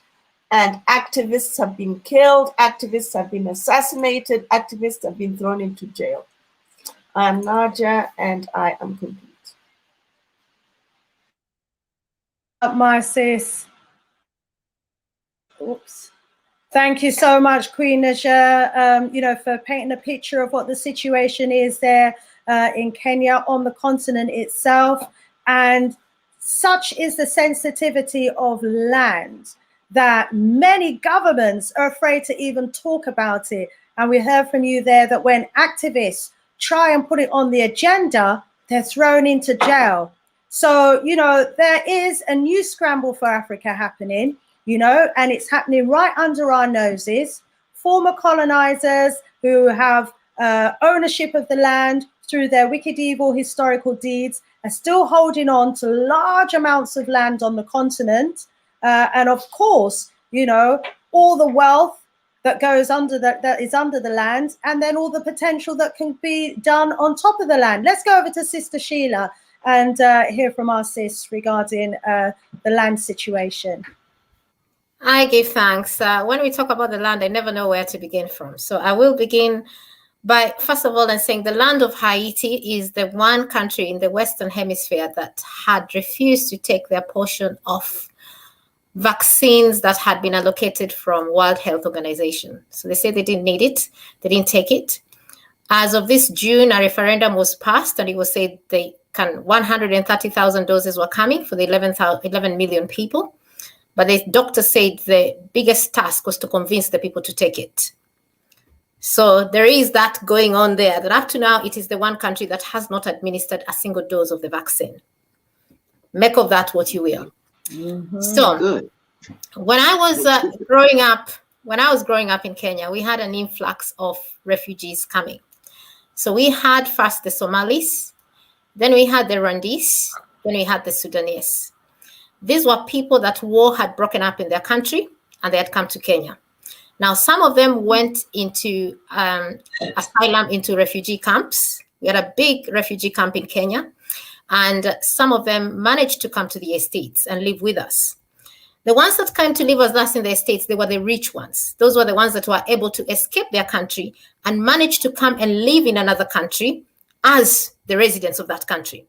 And activists have been killed, activists have been assassinated, activists have been thrown into jail. I'm Nadia, and I am complete. My sis. Oops. Thank you so much, Queen Naja, for painting a picture of what the situation is there in Kenya, on the continent itself. And such is the sensitivity of land that many governments are afraid to even talk about it. And we heard from you there that when activists try and put it on the agenda, they're thrown into jail. So, there is a new scramble for Africa happening, and it's happening right under our noses. Former colonizers who have ownership of the land through their wicked, evil, historical deeds are still holding on to large amounts of land on the continent. And of course, all the wealth that goes under that is under the land, and then all the potential that can be done on top of the land. Let's go over to Sister Sheila and hear from our sis regarding the land situation. I give thanks. When we talk about the land, I never know where to begin from. So I will begin by, first of all, saying the land of Haiti is the one country in the Western Hemisphere that had refused to take their portion of vaccines that had been allocated from World Health Organization. So they said they didn't need it. They didn't take it. As of this June, a referendum was passed, and it was said 130,000 doses were coming for the 11 million people. But the doctor said the biggest task was to convince the people to take it. So there is that going on there, that up to now, it is the one country that has not administered a single dose of the vaccine. Make of that what you will. Mm-hmm. So good. When I was growing up in Kenya, we had an influx of refugees coming. So we had first the Somalis, then we had the Rwandese, then we had the Sudanese. These were people that war had broken up in their country, and they had come to Kenya. Now, some of them went into asylum into refugee camps. We had a big refugee camp in Kenya, and some of them managed to come to the estates and live with us. The ones that came to live with us in the estates, they were the rich ones. Those were the ones that were able to escape their country and manage to come and live in another country as the residents of that country.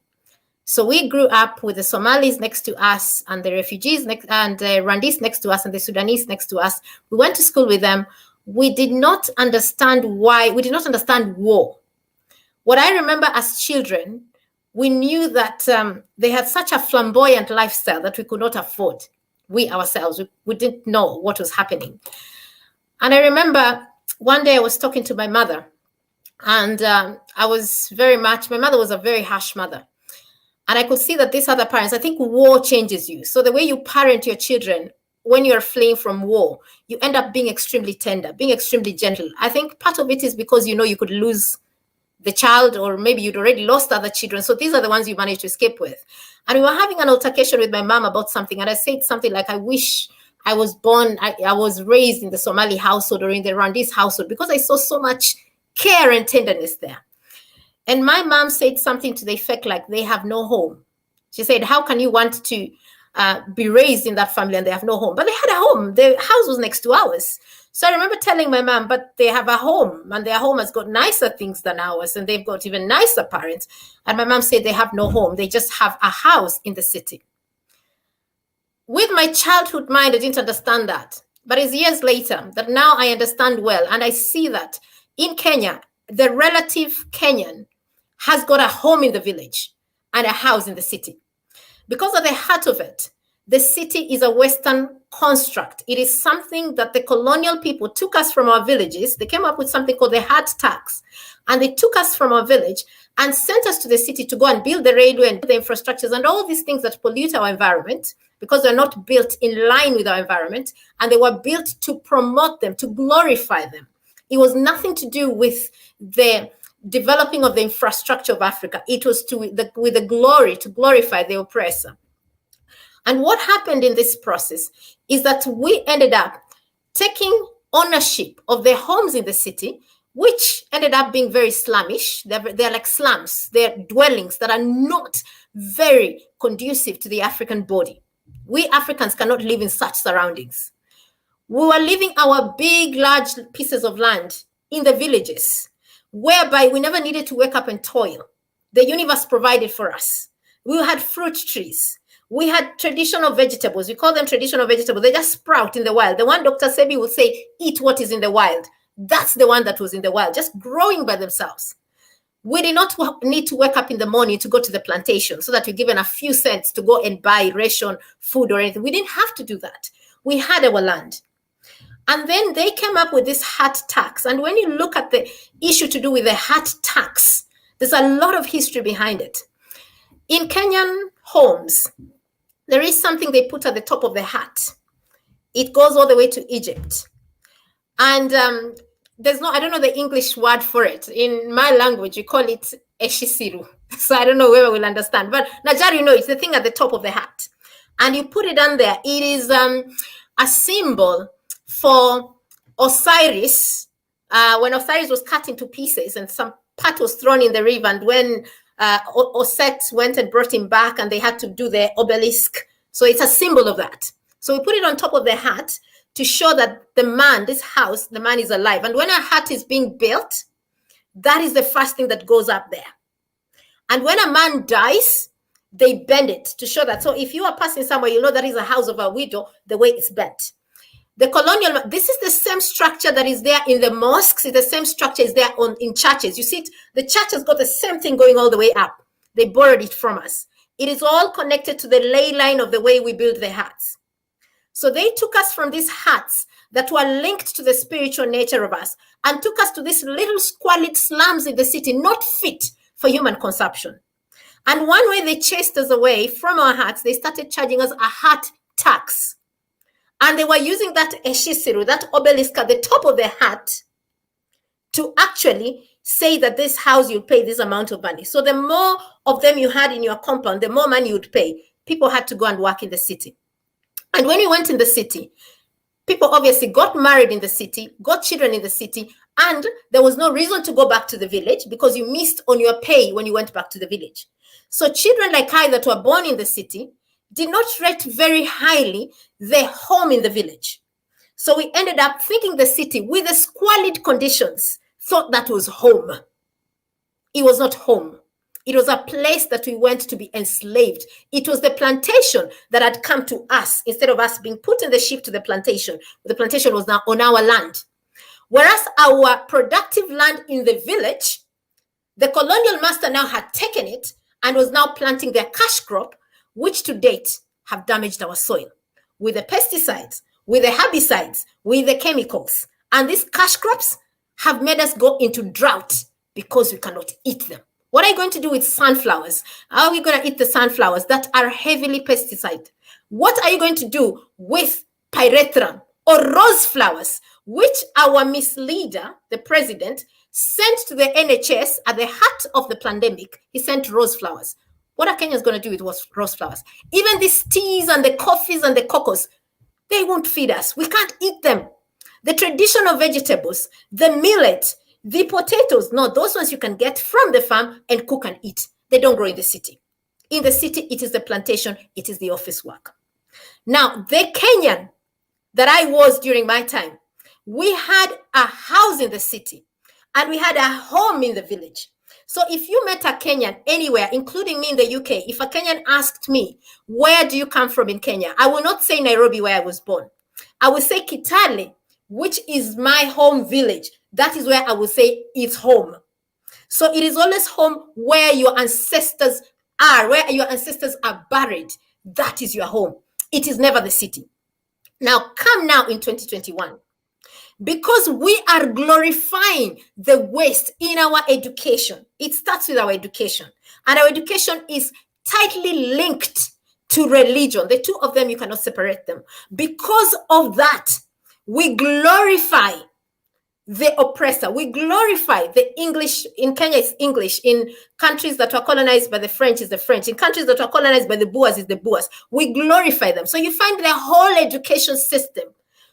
So we grew up with the Somalis next to us, and the refugees and the Rwandese next to us, and the Sudanese next to us. We went to school with them. We did not understand why. We did not understand war. What I remember as children, we knew that they had such a flamboyant lifestyle that we could not afford. We ourselves, we didn't know what was happening. And I remember one day I was talking to my mother, and my mother was a very harsh mother. And I could see that these other parents, I think war changes you. So the way you parent your children when you're fleeing from war, you end up being extremely tender, being extremely gentle. I think part of it is because you could lose the child, or maybe you'd already lost other children. So these are the ones you managed to escape with. And we were having an altercation with my mom about something. And I said something like, I wish I was raised in the Somali household or in the Rwandese household, because I saw so much care and tenderness there. And my mom said something to the effect like, they have no home. She said, how can you want to be raised in that family and they have no home? But they had a home. The house was next to ours. So I remember telling my mom, but they have a home and their home has got nicer things than ours and they've got even nicer parents. And my mom said they have no home. They just have a house in the city. With my childhood mind, I didn't understand that. But it's years later that now I understand well. And I see that in Kenya, the relative Kenyan has got a home in the village and a house in the city. Because at the heart of it, the city is a Western construct. It is something that the colonial people took us from our villages. They came up with something called the heart tax. And they took us from our village and sent us to the city to go and build the railway and the infrastructures and all these things that pollute our environment, because they're not built in line with our environment. And they were built to promote them, to glorify them. It was nothing to do with the developing of the infrastructure of Africa. It was with the glory, to glorify the oppressor. And what happened in this process is that we ended up taking ownership of the homes in the city, which ended up being very slummish. They're like slums. They're dwellings that are not very conducive to the African body. We Africans cannot live in such surroundings. We were leaving our big, large pieces of land in the villages, whereby we never needed to wake up and toil. The universe provided for us. We had fruit trees. We had traditional vegetables. We call them traditional vegetables. They just sprout in the wild. The one Dr. Sebi would say, eat what is in the wild. That's the one that was in the wild, just growing by themselves. We did not need to wake up in the morning to go to the plantation so that we're given a few cents to go and buy ration, food or anything. We didn't have to do that. We had our land. And then they came up with this heart tax. And when you look at the issue to do with the heart tax, there's a lot of history behind it. In Kenyan homes, there is something they put at the top of the hat. It goes all the way to Egypt. And there's no, I don't know the English word for it. In my language, you call it eshisiru. So I don't know whether we'll understand. But Najar, you know, it's the thing at the top of the hat. And you put it on there. It is a symbol for Osiris. When Osiris was cut into pieces and some part was thrown in the river, and when Oset went and brought him back and they had to do the obelisk. So it's a symbol of that. So we put it on top of the hat to show that the man, this house, the man is alive. And when a hat is being built, that is the first thing that goes up there. And when a man dies, they bend it to show that. So if you are passing somewhere, you know that is a house of a widow, the way it's bent. The colonial, this is the same structure that is there in the mosques. It's the same structure is there in churches. You see it, the church has got the same thing going all the way up. They borrowed it from us. It is all connected to the ley line of the way we build the huts. So they took us from these huts that were linked to the spiritual nature of us and took us to these little squalid slums in the city, not fit for human consumption. And one way they chased us away from our huts, they started charging us a hut tax. And they were using that eshisiru, that obelisk at the top of the hut, to actually say that this house you'll pay this amount of money. So the more of them you had in your compound, the more money you'd pay. People had to go and work in the city. And when you went in the city, people obviously got married in the city, got children in the city, and there was no reason to go back to the village because you missed on your pay when you went back to the village. So children like I that were born in the city did not rate very highly their home in the village. So we ended up thinking the city with the squalid conditions thought that was home. It was not home. It was a place that we went to be enslaved. It was the plantation that had come to us instead of us being put in the ship to the plantation. The plantation was now on our land. Whereas our productive land in the village, the colonial master now had taken it and was now planting their cash crop, which to date have damaged our soil with the pesticides, with the herbicides, with the chemicals. And these cash crops have made us go into drought because we cannot eat them. What are you going to do with sunflowers? How are we going to eat the sunflowers that are heavily pesticided? What are you going to do with pyrethrum or rose flowers, which our misleader, the president, sent to the NHS at the heart of the pandemic? He sent rose flowers. What are Kenyans going to do with rose flowers? Even these teas and the coffees and the cocos, they won't feed us. We can't eat them. The traditional vegetables, the millet, The potatoes, no, those ones you can get from the farm and cook and eat. They don't grow in the city. In the city, it is the plantation, it is the office work. Now, the Kenyan that I was during my time, we had a house in the city and we had a home in the village. So if you met a Kenyan anywhere, including me in the UK, if a Kenyan asked me, where do you come from in Kenya? I will not say Nairobi, where I was born. I will say Kitale, which is my home village. That is where I will say it's home. So it is always home where your ancestors are, where your ancestors are buried. That is your home. It is never the city. Now, come now in 2021. Because we are glorifying the West in our education. It starts with our education. And our education is tightly linked to religion. The two of them, you cannot separate them. Because of that, we glorify the oppressor. We glorify the English. In Kenya, it's English. In countries that were colonized by the French, is the French. In countries that were colonized by the Boers, is the Boers. We glorify them. So you find the whole education system.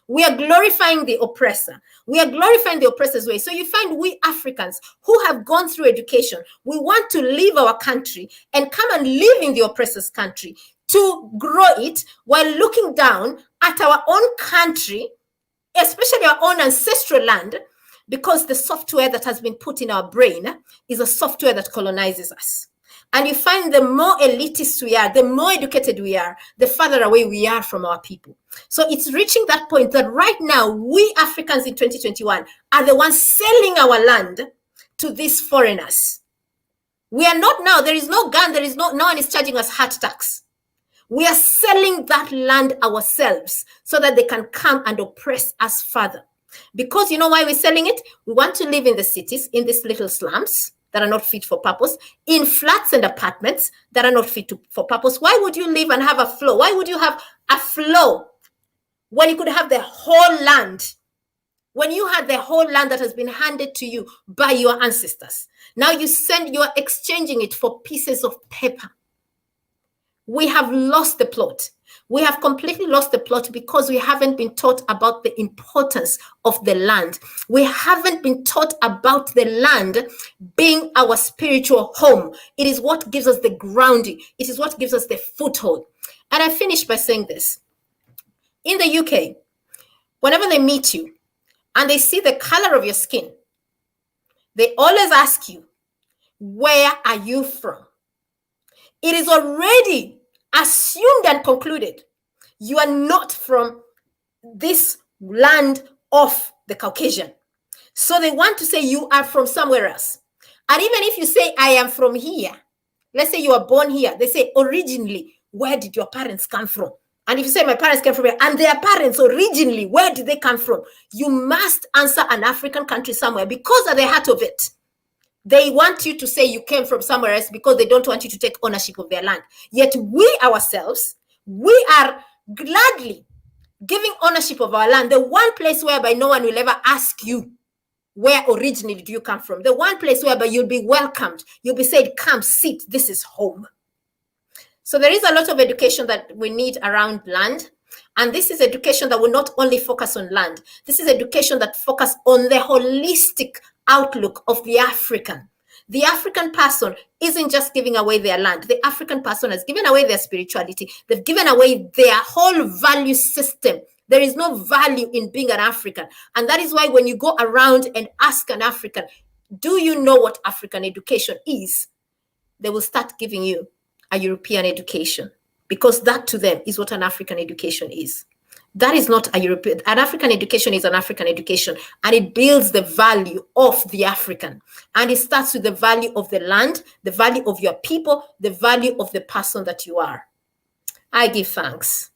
We are glorifying the oppressor. We are glorifying the oppressor's way. So you find we Africans who have gone through education, we want to leave our country and come and live in the oppressor's country to grow it while looking down at our own country, especially our own ancestral land, because the software that has been put in our brain is a software that colonizes us. And you find the more elitist we are, the more educated we are, the further away we are from our people. So it's reaching that point that right now, we Africans in 2021 are the ones selling our land to these foreigners. We are not now, there is no gun, there is no one is charging us heart tax. We are selling that land ourselves so that they can come and oppress us further. Because you know why we're selling it? We want to live in the cities, in these little slums that are not fit for purpose, in flats and apartments that are not fit for purpose. Why would you live and have a flow? Why would you have a flow when you could have the whole land? When you had the whole land that has been handed to you by your ancestors. Now you are exchanging it for pieces of paper. We have lost the plot. We have completely lost the plot because we haven't been taught about the importance of the land. We haven't been taught about the land being our spiritual home. It is what gives us the grounding. It is what gives us the foothold. And I finish by saying this. In the UK, whenever they meet you and they see the color of your skin, they always ask you, where are you from? It is already assumed and concluded you are not from this land of the Caucasian. So they want to say you are from somewhere else. And even if you say, I am from here, let's say you are born here, they say, originally, where did your parents come from? And if you say my parents came from here, and their parents originally, where did they come from? You must answer an African country somewhere because at the heart of it, they want you to say you came from somewhere else because they don't want you to take ownership of their land. Yet we ourselves, we are gladly giving ownership of our land. The one place whereby no one will ever ask you, where originally do you come from? The one place whereby you'll be welcomed. You'll be said, come, sit, this is home. So there is a lot of education that we need around land. And this is education that will not only focus on land. This is education that focuses on the holistic outlook of the African. The African person isn't just giving away their land. The African person has given away their spirituality. They've given away their whole value system. There is no value in being an African. And that is why when you go around and ask an African, do you know what African education is? They will start giving you a European education, because that to them is what an African education is. That is not a European. An African education is an African education, and it builds the value of the African. And it starts with the value of the land, the value of your people, the value of the person that you are. I give thanks.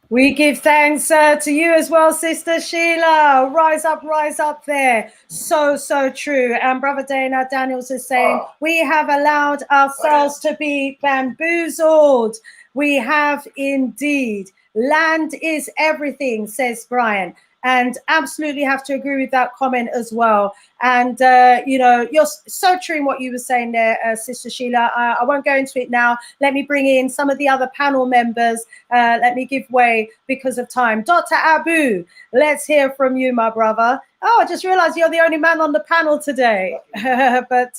We give thanks to you as well, Sister Sheila. Rise up there. So true. And Brother Daniels is saying, we have allowed ourselves to be bamboozled. We have indeed. Land is everything, says Brian. and absolutely have to agree with that comment as well. And, you know, you're so true in what you were saying there, Sister Sheila. I won't go into it now. Let me bring in some of the other panel members. Let me give way because of time. Dr. Abu, let's hear from you, my brother. Oh, I just realized you're the only man on the panel today. But,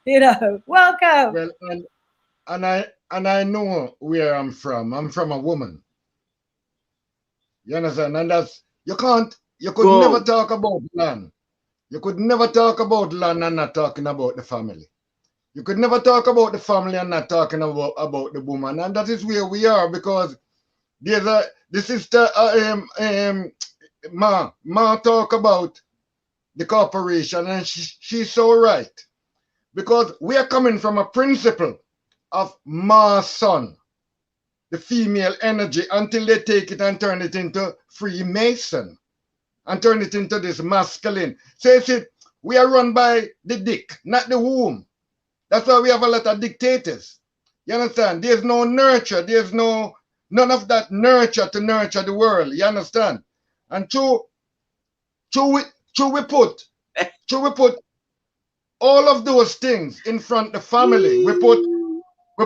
you know, welcome. Well, and I know where I'm from. I'm from a woman. You understand? And that's, you could never talk about land. You could never talk about land and not talking about the family. You could never talk about the family and not talking about the woman. And that is where we are, because the sister Ma talk about the corporation, and she's so right. Because we are coming from a principle of Ma son, the female energy, until they take it and turn it into Freemason and turn it into this masculine. So you see, we are run by the dick, not the womb. That's why we have a lot of dictators. You understand? There's no nurture. There's none of that nurture to nurture the world. You understand? And we put all of those things in front of the family. We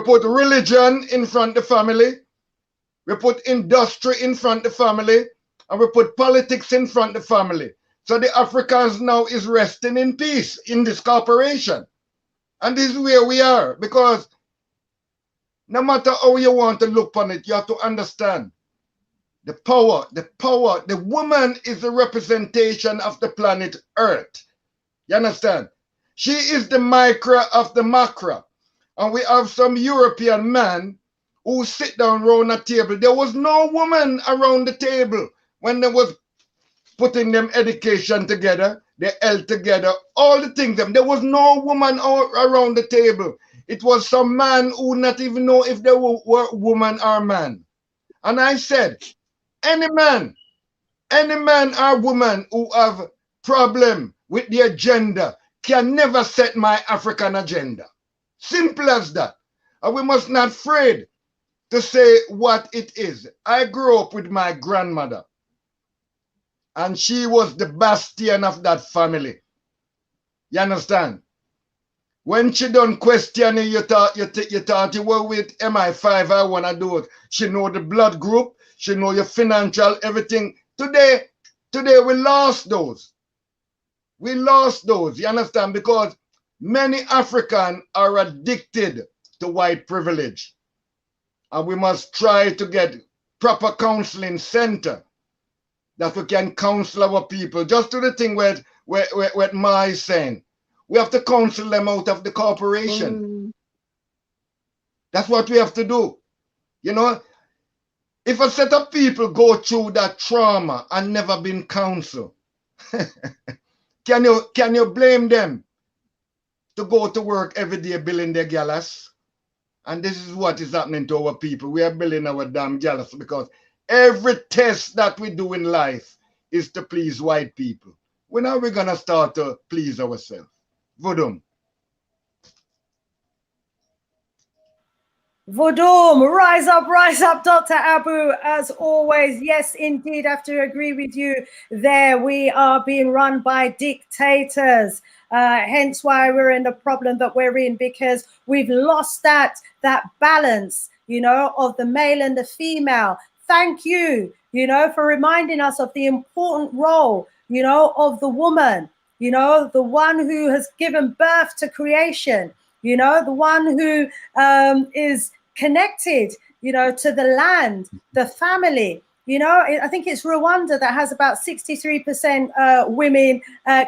put religion in front of the family. We put industry in front of the family. And we put politics in front of the family. So the Africans now is resting in peace in this corporation. And this is where we are. Because no matter how you want to look on it, you have to understand the power. The woman is the representation of the planet Earth. You understand? She is the micro of the macro. And we have some European man who sit down around a table. There was no woman around the table when they was putting them education together, the health together, all the things. There was no woman around the table. It was some man who not even know if they were woman or man. And I said, any man or woman who have problem with the agenda can never set my African agenda. Simple as that. And we must not afraid to say what it is. I grew up with my grandmother, and she was the bastion of that family. You understand? When she done questioning, you thought you were with MI5, I want to do it. She know the blood group, she know your financial, everything. Today we lost those. We lost those, you understand? Because many Africans are addicted to white privilege. And we must try to get proper counseling center that we can counsel our people. Just to the thing where Ma is saying. We have to counsel them out of the corporation. That's what we have to do. You know, if a set of people go through that trauma and never been counseled, can you blame them to go to work every day billing their galas? And this is what is happening to our people. We are billing our damn galas because every test that we do in life is to please white people. When are we going to start to please ourselves? Vodum. Vodum, rise up, Dr. Abu, as always. Yes, indeed, I have to agree with you there. We are being run by dictators. Hence why we're in the problem that we're in, because we've lost that balance, you know, of the male and the female. Thank you, you know, for reminding us of the important role, you know, of the woman, you know, the one who has given birth to creation, you know, the one who is connected, you know, to the land, the family. You know, I think it's Rwanda that has about 63% women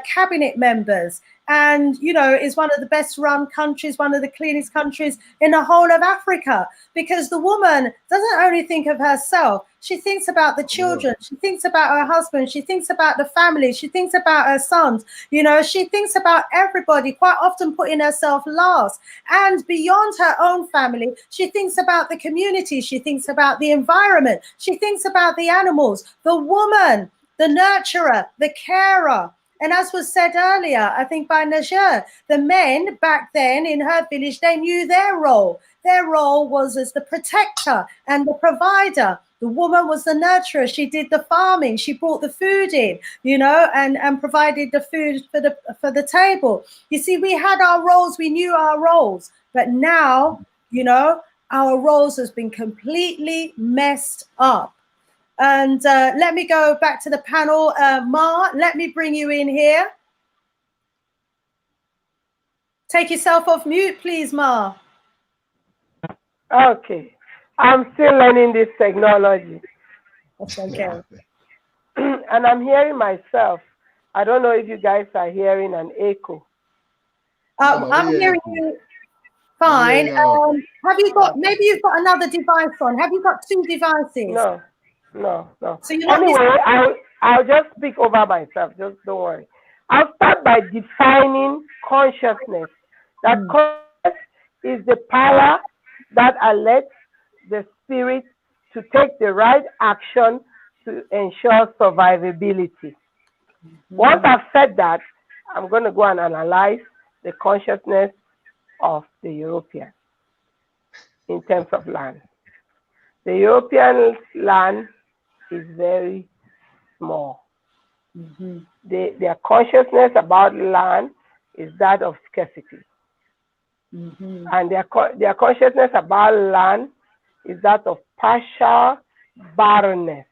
cabinet members. And, you know, is one of the best run countries, one of the cleanest countries in the whole of Africa, because the woman doesn't only think of herself. She thinks about the children. She thinks about her husband. She thinks about the family. She thinks about her sons. You know, she thinks about everybody, quite often putting herself last. And beyond her own family, she thinks about the community. She thinks about the environment. She thinks about the animals, the woman, the nurturer, the carer. And as was said earlier, I think by Najir, the men back then in her village, they knew their role. Their role was as the protector and the provider. The The woman was the nurturer. She did the farming. She brought the food in, you know, and provided the food for the table. You see, we had our roles. We knew our roles. But now, you know, our roles has been completely messed up. And let me go back to the panel. Ma, let me bring you in here. Take yourself off mute, please, Ma. Okay. I'm still learning this technology. That's okay. And I'm hearing myself. I don't know if you guys are hearing an echo. I'm hearing you fine. Have you got, maybe you've got another device on. Have you got two devices? No. So anyway, I'll just speak over myself. Just don't worry. I'll start by defining consciousness. That consciousness is the power that alerts the spirit to take the right action to ensure survivability. Once I've said that, I'm going to go and analyze the consciousness of the European in terms of land. The European land is very small. Their consciousness about land is that of scarcity. And their consciousness about land is that of partial barrenness.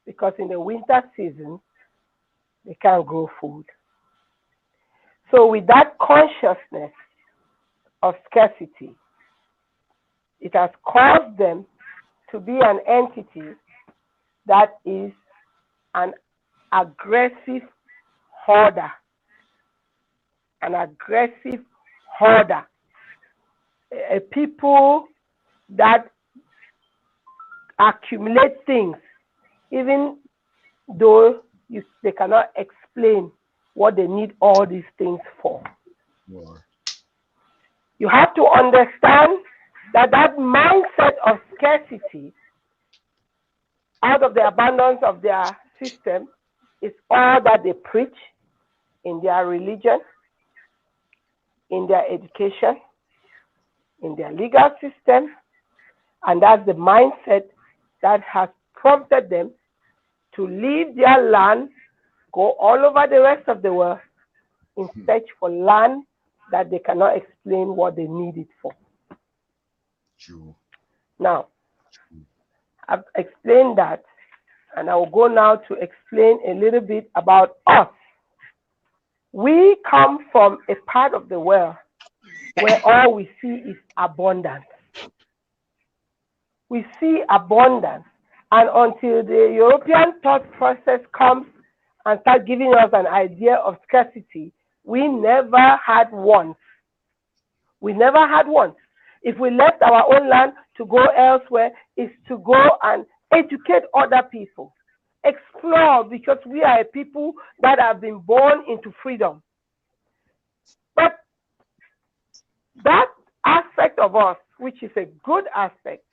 Because in the winter season, they can't grow food. So with that consciousness of scarcity, it has caused them to be an entity that is an aggressive hoarder. An aggressive hoarder. A people that accumulate things, even though they cannot explain what they need all these things for. War. You have to understand that that mindset of scarcity out of the abundance of their system is all that they preach in their religion, in their education, in their legal system, and that's the mindset that has prompted them to leave their land, go all over the rest of the world in search for land that they cannot explain what they need it for. True. Now, I've explained that, and I will go now to explain a little bit about us. We come from a part of the world where all we see is abundance. We see abundance, and until the European thought process comes and start giving us an idea of scarcity, we never had one. We never had one. If we left our own land to go elsewhere, is to go and educate other people, explore, because we are a people that have been born into freedom. But that aspect of us, which is a good aspect,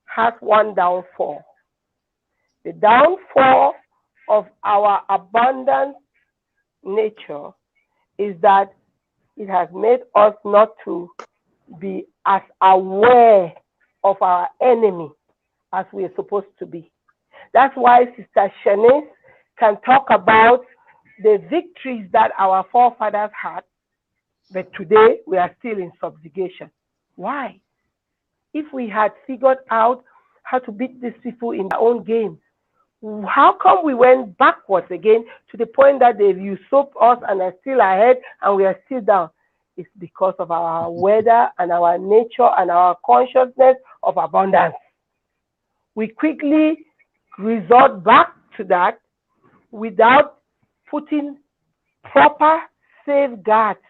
has one downfall. The downfall of our abundant nature is that it has made us not to be as aware of our enemy as we are supposed to be. That's why Sister Shanice can talk about the victories that our forefathers had, but today we are still in subjugation. Why? If we had figured out how to beat these people in their own game, how come we went backwards again to the point that they've usurped us and are still ahead and we are still down? It's because of our weather and our nature and our consciousness of abundance. We quickly resort back to that without putting proper safeguards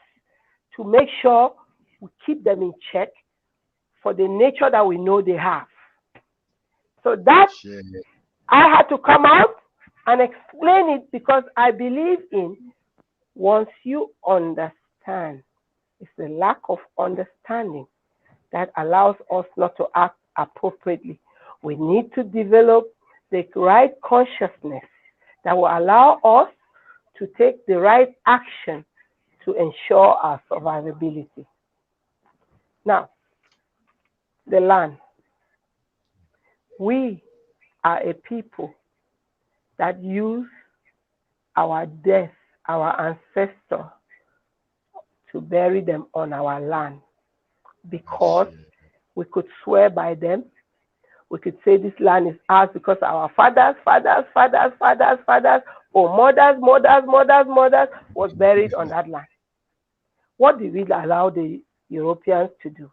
to make sure we keep them in check for the nature that we know they have. So that I had to come out and explain it, because I believe in once you understand, it's the lack of understanding that allows us not to act appropriately. We need to develop the right consciousness that will allow us to take the right action to ensure our survivability. Now, the land. We are a people that use our death, our ancestors, to bury them on our land, because we could swear by them. We could say this land is ours because our fathers, or mothers was buried on that land. What did we allow the Europeans to do?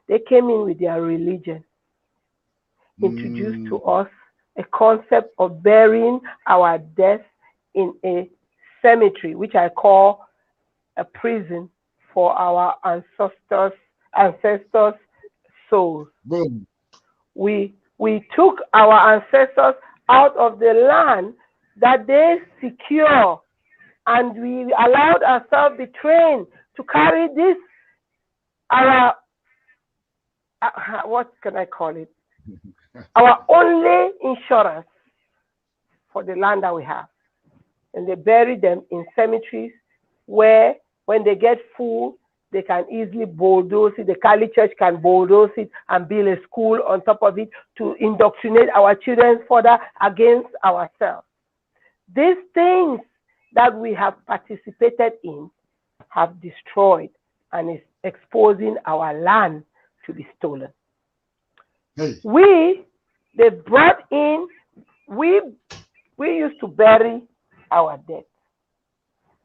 They came in with their religion, introduced to us a concept of burying our death in a cemetery, which I call a prison for our ancestors' souls. Boom. We took our ancestors out of the land that they secure, and we allowed ourselves be trained to carry this, our what can I call it? Our only insurance for the land that we have. And they bury them in cemeteries where, when they get full, they can easily bulldoze it. The Kali Church can bulldoze it and build a school on top of it to indoctrinate our children further against ourselves. These things that we have participated in have destroyed and is exposing our land to be stolen. Hey. They brought in, we used to bury our dead.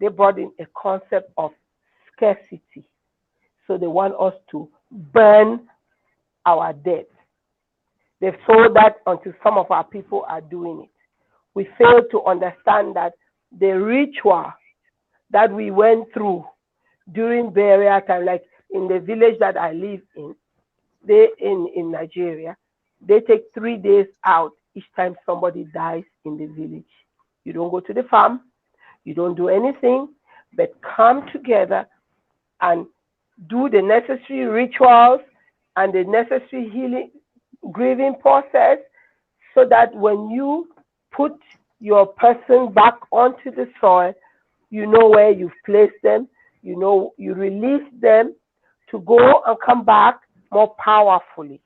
They brought in a concept of scarcity. So they want us to burn our dead. They've sold that until some of our people are doing it. We fail to understand that the ritual that we went through during burial time, like in the village that I live in, in Nigeria, they take 3 days out each time somebody dies in the village. You don't go to the farm, you don't do anything, but come together and do the necessary rituals and the necessary healing, grieving process, so that when you put your person back onto the soil, you know where you've placed them, you know you release them to go and come back more powerfully.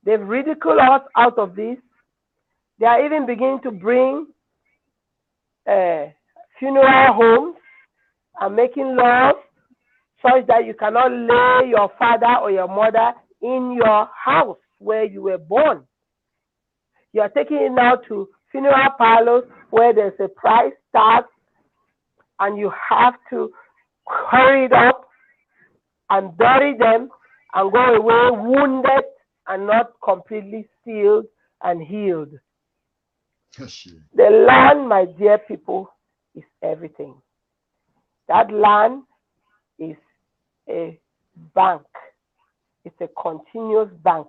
They've ridiculed us out of this. They are even beginning to bring funeral homes and making laws such that you cannot lay your father or your mother in your house where you were born. You are taking it now to funeral parlors where there's a price tag, and you have to hurry it up and bury them and go away wounded and not completely sealed and healed. The land, my dear people, is everything. That land is a bank. It's a continuous bank.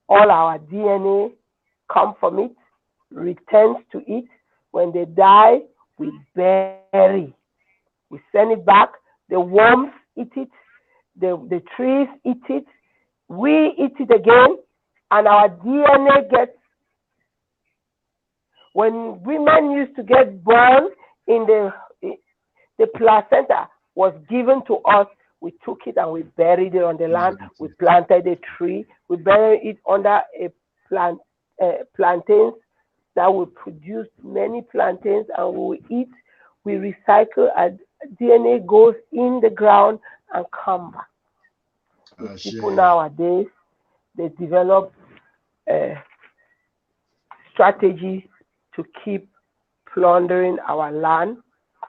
All our DNA come from it, returns to it. When they die, we bury. We send it back. The worms eat it. The trees eat it. We eat it again. And our DNA gets... When women used to get born in the placenta was given to us, we took it and we buried it on the land. We planted a tree. We buried it under a plantains that will produce many plantains, and we will eat. We recycle, and DNA goes in the ground and come back. People nowadays, they develop strategies to keep plundering our land.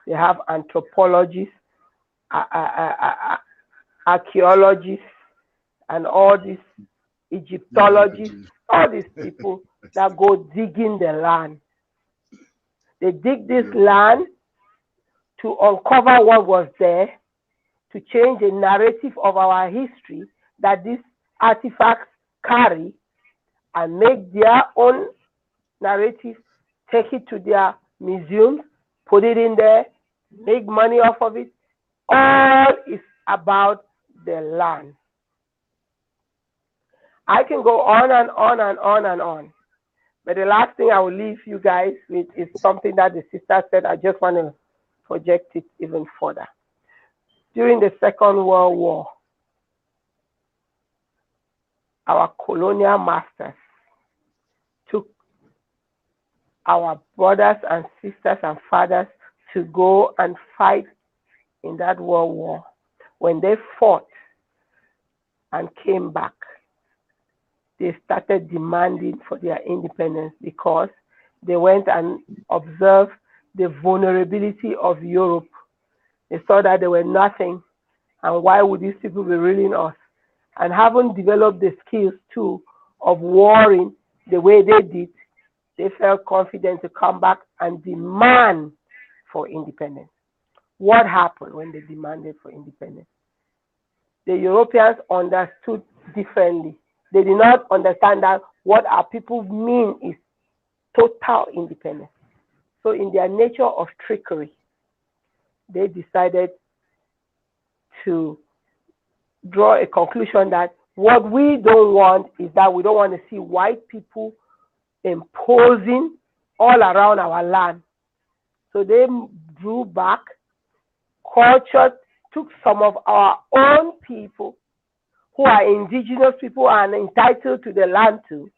They have anthropologists, archaeologists, and all these Egyptologists, all these people that go digging the land. They dig this land to uncover what was there, to change the narrative of our history that these artifacts carry, and make their own narrative, take it to their museums, put it in there, make money off of it. All is about the land. I can go on and on and on and on. But the last thing I will leave you guys with is something that the sister said. I just want to project it even further. During the Second World War, our colonial masters took our brothers and sisters and fathers to go and fight in that World War. When they fought and came back, they started demanding for their independence because they went and observed the vulnerability of Europe. They saw that they were nothing, and why would these people be ruling us? And having developed the skills too of warring the way they did, they felt confident to come back and demand for independence. What happened when they demanded for independence? The Europeans understood differently. They did not understand that what our people mean is total independence. So in their nature of trickery, they decided to draw a conclusion that what we don't want is that we don't want to see white people imposing all around our land. So they drew back, cultured, took some of our own people who are indigenous people and entitled to the land too,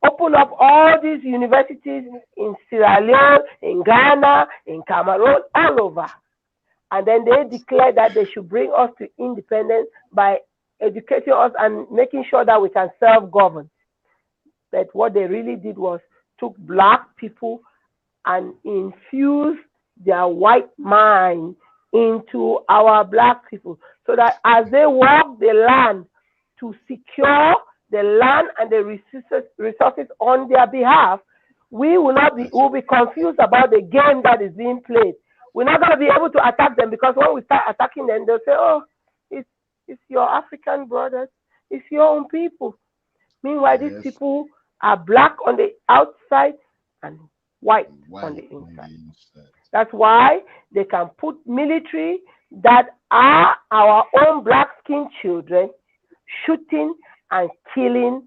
open up all these universities in Sierra Leone, in Ghana, in Cameroon, all over. And then they declared that they should bring us to independence by educating us and making sure that we can self-govern. But what they really did was took black people and infused their white mind into our black people, so that as they walk the land to secure the land and the resources on their behalf, we will not be, will be confused about the game that is being played. We're not going to be able to attack them, because when we start attacking them, they'll say, oh, it's your African brothers, it's your own people. Meanwhile, these people are black on the outside and white on the inside. That's why they can put military that are our own black-skinned children shooting and killing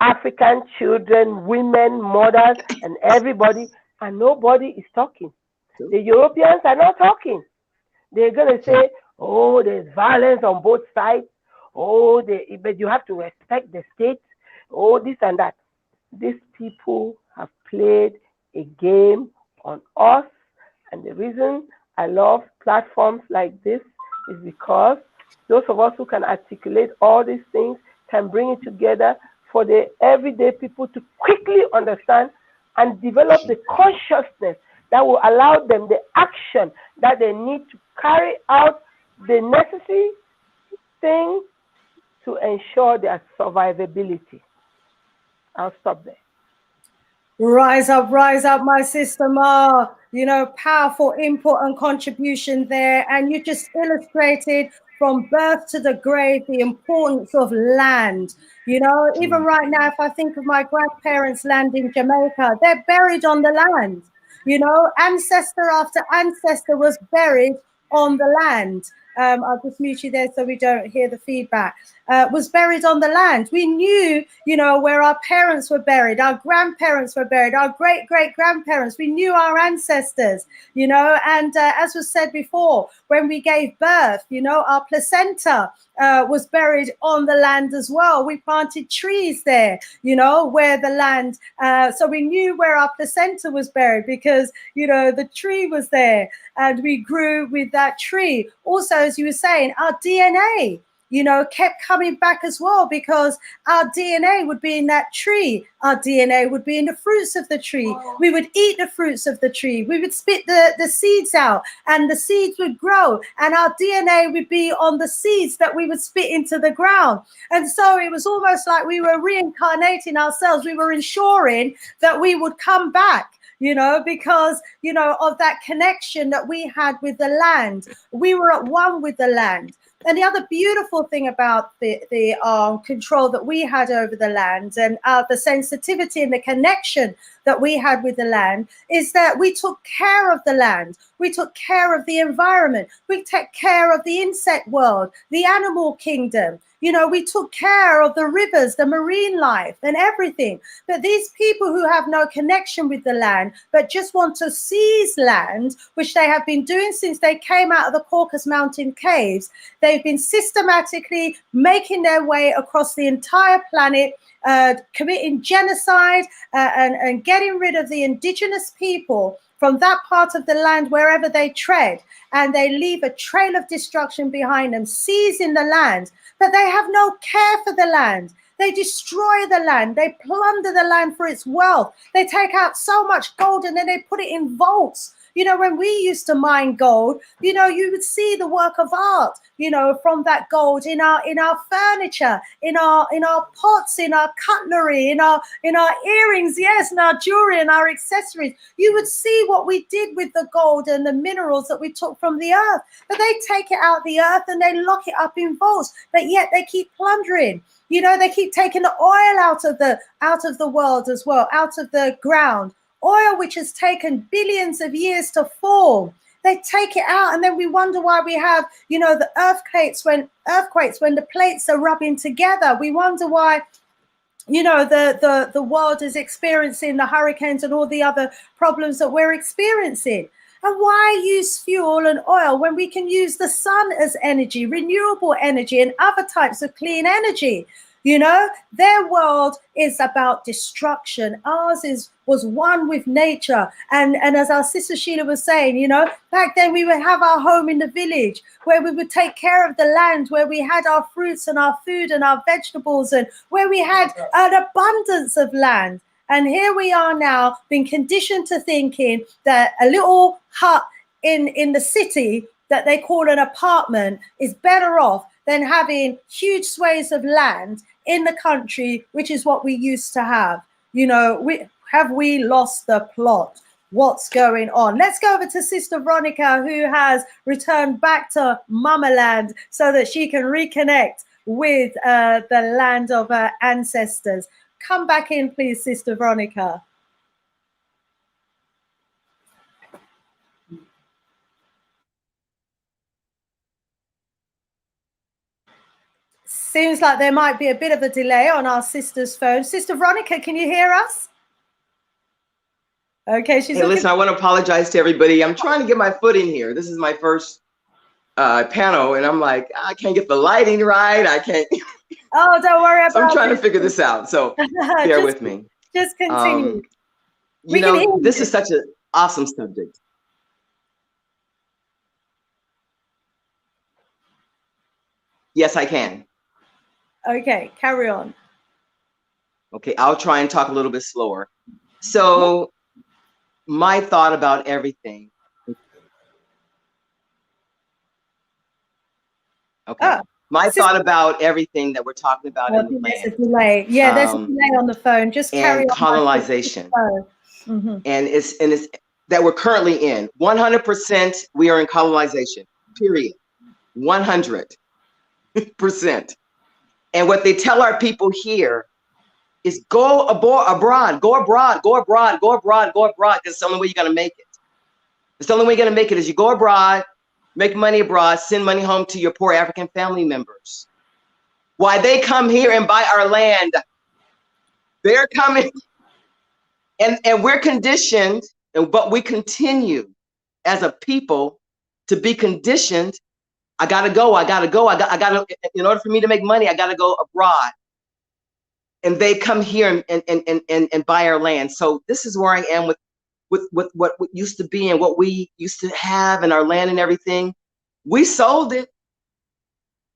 African children, women, mothers, and everybody, and nobody is talking. The Europeans are not talking. They're going to say, oh, there's violence on both sides. Oh, but you have to respect the state. Oh, this and that. These people have played a game on us. And the reason I love platforms like this is because those of us who can articulate all these things can bring it together for the everyday people to quickly understand and develop the consciousness that will allow them the action that they need to carry out the necessary things to ensure their survivability. I'll stop there. Rise up, my sister Ma. You know, powerful input and contribution there. And you just illustrated from birth to the grave the importance of land. You know, even right now, if I think of my grandparents' land in Jamaica, they're buried on the land. You know, ancestor after ancestor was buried on the land. I'll just mute you there so we don't hear the feedback. Was buried on the land. We knew, you know, where our parents were buried, our grandparents were buried, our great-great-grandparents. We knew our ancestors, you know, and as was said before, when we gave birth, you know, our placenta was buried on the land as well. We planted trees there, you know, where the land, so we knew where our placenta was buried because, you know, the tree was there and we grew with that tree. Also, as you were saying, our DNA, you know, kept coming back as well, because our DNA would be in that tree. Our DNA would be in the fruits of the tree. We would eat the fruits of the tree. We would spit the seeds out and the seeds would grow, and our DNA would be on the seeds that we would spit into the ground. And so it was almost like we were reincarnating ourselves. We were ensuring that we would come back, you know, because, you know, of that connection that we had with the land. We were at one with the land. And the other beautiful thing about the control that we had over the land and the sensitivity and the connection that we had with the land is that we took care of the land. We took care of the environment. We took care of the insect world, the animal kingdom. You know, we took care of the rivers, the marine life and everything. But these people who have no connection with the land, but just want to seize land, which they have been doing since they came out of the Caucasus Mountain caves, They've been systematically making their way across the entire planet, committing genocide and getting rid of the indigenous people from that part of the land wherever they tread, and they leave a trail of destruction behind them, seizing the land. But they have no care for the land. They destroy the land. They plunder the land for its wealth. They take out so much gold and then they put it in vaults. You know, when we used to mine gold, you know, you would see the work of art, you know, from that gold in our furniture, in our pots, in our cutlery, in our earrings, yes, in our jewelry and our accessories. You would see what we did with the gold and the minerals that we took from the earth. But they take it out of the earth and they lock it up in vaults. But yet they keep plundering. You know, they keep taking the oil out of the world as well, out of the ground. Oil which has taken billions of years to form. They take it out, and then we wonder why we have, you know, the earthquakes when the plates are rubbing together. We wonder why, you know, the world is experiencing the hurricanes and all the other problems that we're experiencing. And why use fuel and oil when we can use the sun as energy, renewable energy, and other types of clean energy? You know, their world is about destruction. Ours was one with nature. And as our sister Sheila was saying, you know, back then we would have our home in the village where we would take care of the land, where we had our fruits and our food and our vegetables, and where we had an abundance of land. And here we are now, being conditioned to thinking that a little hut in the city that they call an apartment is better off than having huge swathes of land in the country, which is what we used to have. You know, we lost the plot? What's going on? Let's go over to Sister Veronica, who has returned back to Mama Land so that she can reconnect with the land of her ancestors. Come back in, please, Sister Veronica. Seems like there might be a bit of a delay on our sister's phone. Sister Veronica, can you hear us? Okay, she's listen, I want to apologize to everybody. I'm trying to get my foot in here. This is my first panel, and I'm like, I can't get the lighting right. I can't. Oh, don't worry about it. So I'm trying to figure this out. So bear with me. Just continue. You know, this is such an awesome subject. Yes, I can. Okay, carry on. Okay, I'll try and talk a little bit slower. So my thought about everything. Okay. My thought about everything that we're talking about in the land. There's a delay. Yeah, there's a delay on the phone. Just carry on. Colonization. And it's that we're currently in. 100% we are in colonization. Period. 100%. And what they tell our people here is go abroad, go abroad, go abroad, go abroad, go abroad. That's the only way you're gonna make it. It's the only way you're gonna make it is you go abroad, make money abroad, send money home to your poor African family members. Why they come here and buy our land? They're coming, and we're conditioned, but we continue as a people to be conditioned. I gotta go, I gotta go, I gotta, in order for me to make money, I gotta go abroad. And they come here and buy our land. So this is where I am with what used to be and what we used to have in our land and everything. We sold it.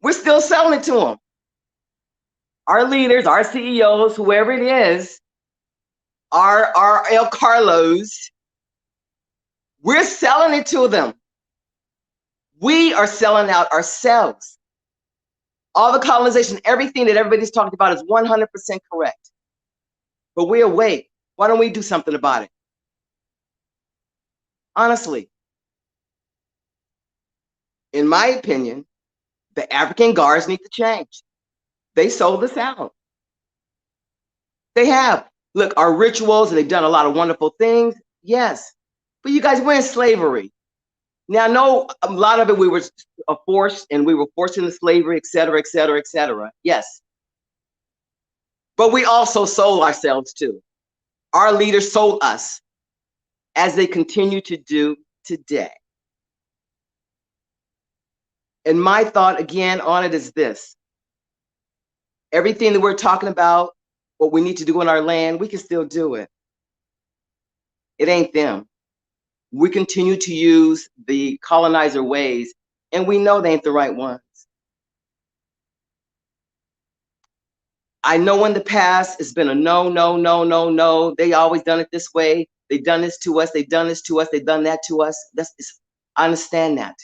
We're still selling it to them. Our leaders, our CEOs, whoever it is, our El Carlos, we're selling it to them. We are selling out ourselves. All the colonization, everything that everybody's talking about is 100% correct. But we're awake. Why don't we do something about it? Honestly, in my opinion, the African guards need to change. They sold us out. They have. Look, our rituals, and they've done a lot of wonderful things. Yes. But you guys, we're in slavery. Now, I know a lot of it we were forced, and we were forced into slavery, et cetera, et cetera, et cetera. Yes. But we also sold ourselves too. Our leaders sold us, as they continue to do today. And my thought again on it is this. Everything that we're talking about, what we need to do in our land, we can still do it. It ain't them. We continue to use the colonizer ways, and we know they ain't the right ones. I know in the past it's been a no, no, no, no, no. They always done it this way. They've done this to us. They've done this to us. They've done that to us. I understand that.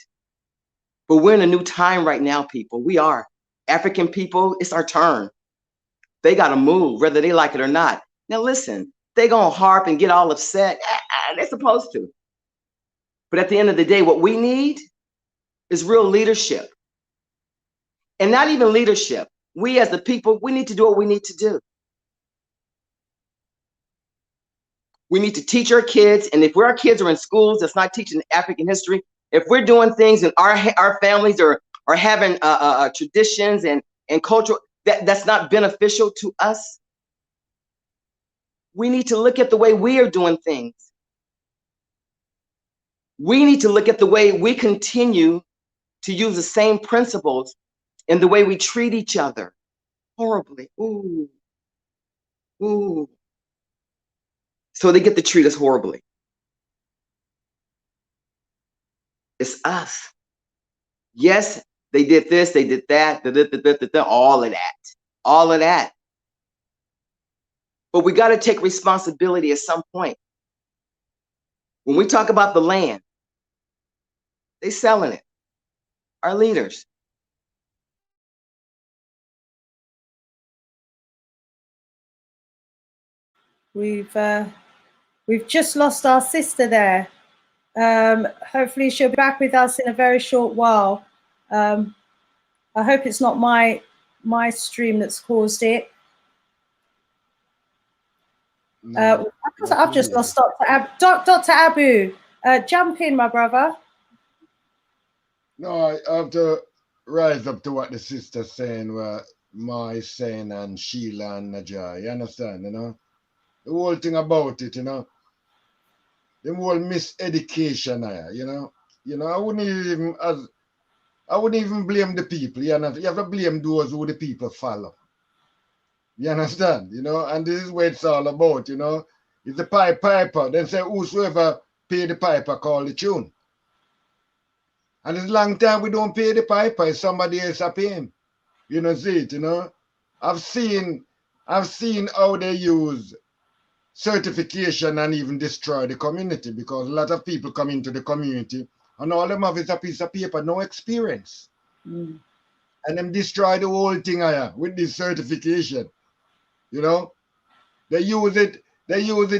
But we're in a new time right now, people. We are. African people, it's our turn. They got to move, whether they like it or not. Now, listen, they going to harp and get all upset. They're supposed to. But at the end of the day, what we need is real leadership. And not even leadership. We as the people, we need to do what we need to do. We need to teach our kids. And if our kids are in schools that's not teaching African history, if we're doing things and our families are having traditions and cultural that's not beneficial to us, we need to look at the way we are doing things. We need to look at the way we continue to use the same principles in the way we treat each other. Horribly. Ooh. Ooh. So they get to treat us horribly. It's us. Yes, they did this, they did that, all of that. All of that. But we got to take responsibility at some point. When we talk about the land, they selling it. Our leaders. We've just lost our sister there. Hopefully she'll be back with us in a very short while. I hope it's not my stream that's caused it. No, I've just lost Dr. Abu. Jump in, my brother. No, I have to rise up to what the sister's saying, what Mai saying, and Sheila and Najah. You understand, you know? The whole thing about it, you know? The whole miseducation, you know? You know, I wouldn't even blame the people, you know? You have to blame those who the people follow. You understand? You know, and this is what it's all about, you know? It's the piper. Then say, whosoever pay the piper call the tune. And it's a long time we don't pay the piper, it's somebody else a pay him. You know, see it, you know? I've seen how they use certification and even destroy the community, because a lot of people come into the community and all them have is a piece of paper, no experience. And them destroy the whole thing with this certification. You know? They use it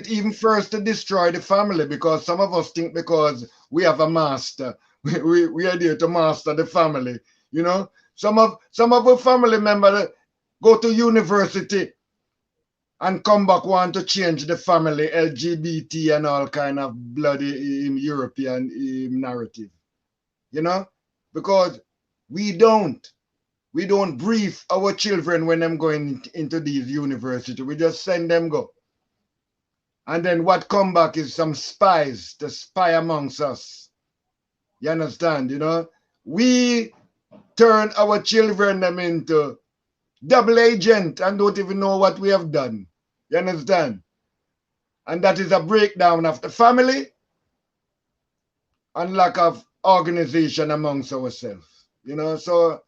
even first to destroy the family, because some of us think because we have a master, we are there to master the family. You know, some of our family members go to university and come back want to change the family, LGBT and all kind of bloody European narrative. You know, because we don't brief our children when them going into these universities. We just send them go. And then what come back is some spies to spy amongst us. You understand, you know? We turn our children them into double agent and don't even know what we have done. You understand? And that is a breakdown of the family and lack of organization amongst ourselves. You know, so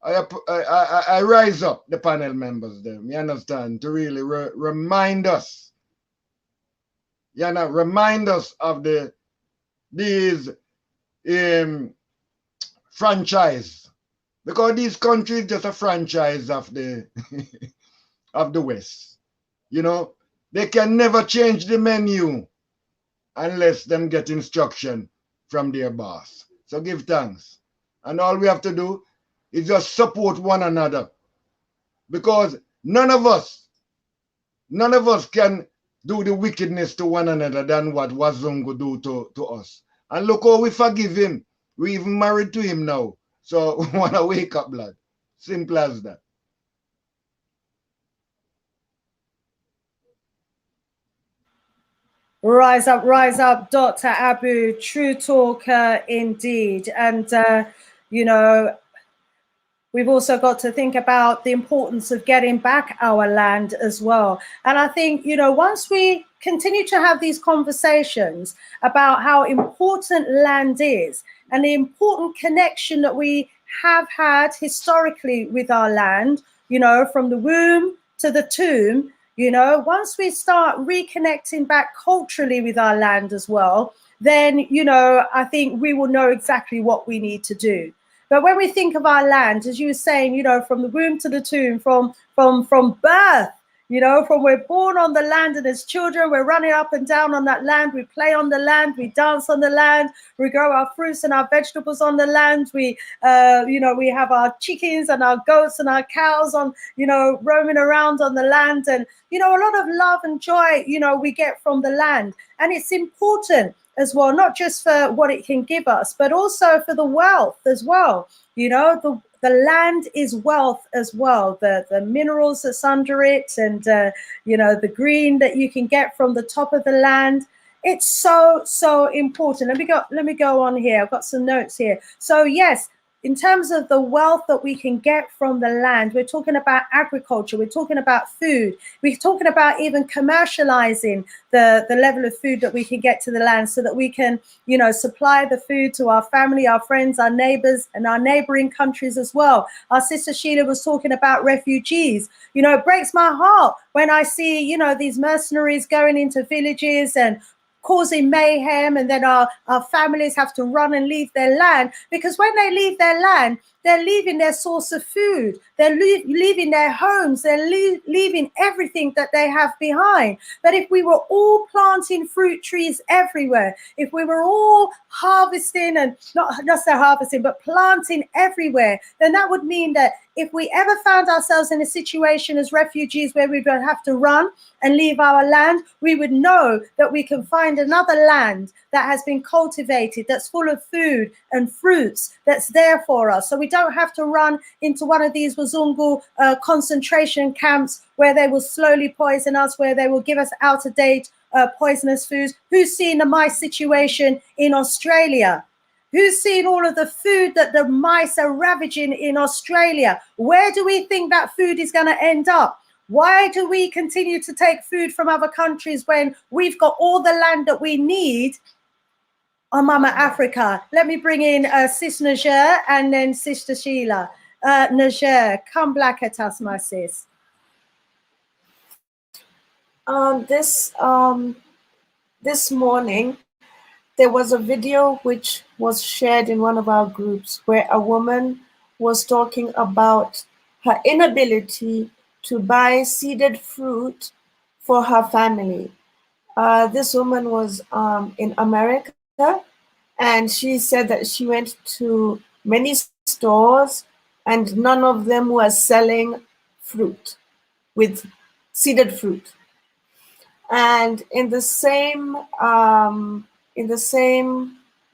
I rise up the panel members them, you understand, to really remind us. You know, remind us of these franchise, because these countries just a franchise of the of the West. You know, they can never change the menu unless them get instruction from their boss. So give thanks, and all we have to do is just support one another, because none of us can do the wickedness to one another than what Wazungu do to us. And look how we forgive him. We even married to him now. So we want to wake up, blood. Simple as that. Rise up, Dr. Abu. True talker indeed. And you know, we've also got to think about the importance of getting back our land as well. And I think, you know, once we continue to have these conversations about how important land is and the important connection that we have had historically with our land, you know, from the womb to the tomb, you know, once we start reconnecting back culturally with our land as well, then, you know, I think we will know exactly what we need to do. But when we think of our land, as you were saying, you know, from the womb to the tomb, from birth, you know, from we're born on the land and as children, we're running up and down on that land. We play on the land, we dance on the land, we grow our fruits and our vegetables on the land. We, you know, we have our chickens and our goats and our cows on, you know, roaming around on the land. And, you know, a lot of love and joy, you know, we get from the land. And it's important as well, not just for what it can give us, but also for the wealth as well. You know, the land is wealth as well. The minerals that's under it, and you know, the green that you can get from the top of the land. It's so important. Let me go on here. I've got some notes here. So yes, in terms of the wealth that we can get from the land, we're talking about agriculture, we're talking about food, we're talking about even commercializing the level of food that we can get to the land so that we can, you know, supply the food to our family, our friends, our neighbors, and our neighboring countries as well. Our sister Sheila was talking about refugees. You know, it breaks my heart when I see, you know, these mercenaries going into villages and causing mayhem, and then our families have to run and leave their land, because when they leave their land, they're leaving their source of food, they're leaving their homes, they're leaving everything that they have behind. But if we were all planting fruit trees everywhere, if we were all harvesting, and not just harvesting, but planting everywhere, then that would mean that if we ever found ourselves in a situation as refugees where we would have to run and leave our land, we would know that we can find another land that has been cultivated, that's full of food and fruits, that's there for us. So we don't have to run into one of these Wazungu concentration camps where they will slowly poison us, where they will give us out-of-date poisonous foods. Who's seen the mice situation in Australia? Who's seen all of the food that the mice are ravaging in Australia? Where do we think that food is going to end up? Why do we continue to take food from other countries when we've got all the land that we need on Mama Africa? Let me bring in Sis Najer and then Sister Sheila. Najer, come back at us, my sis. This morning, there was a video which was shared in one of our groups where a woman was talking about her inability to buy seeded fruit for her family. This woman was in America, and she said that she went to many stores and none of them were selling fruit with seeded fruit. And in the same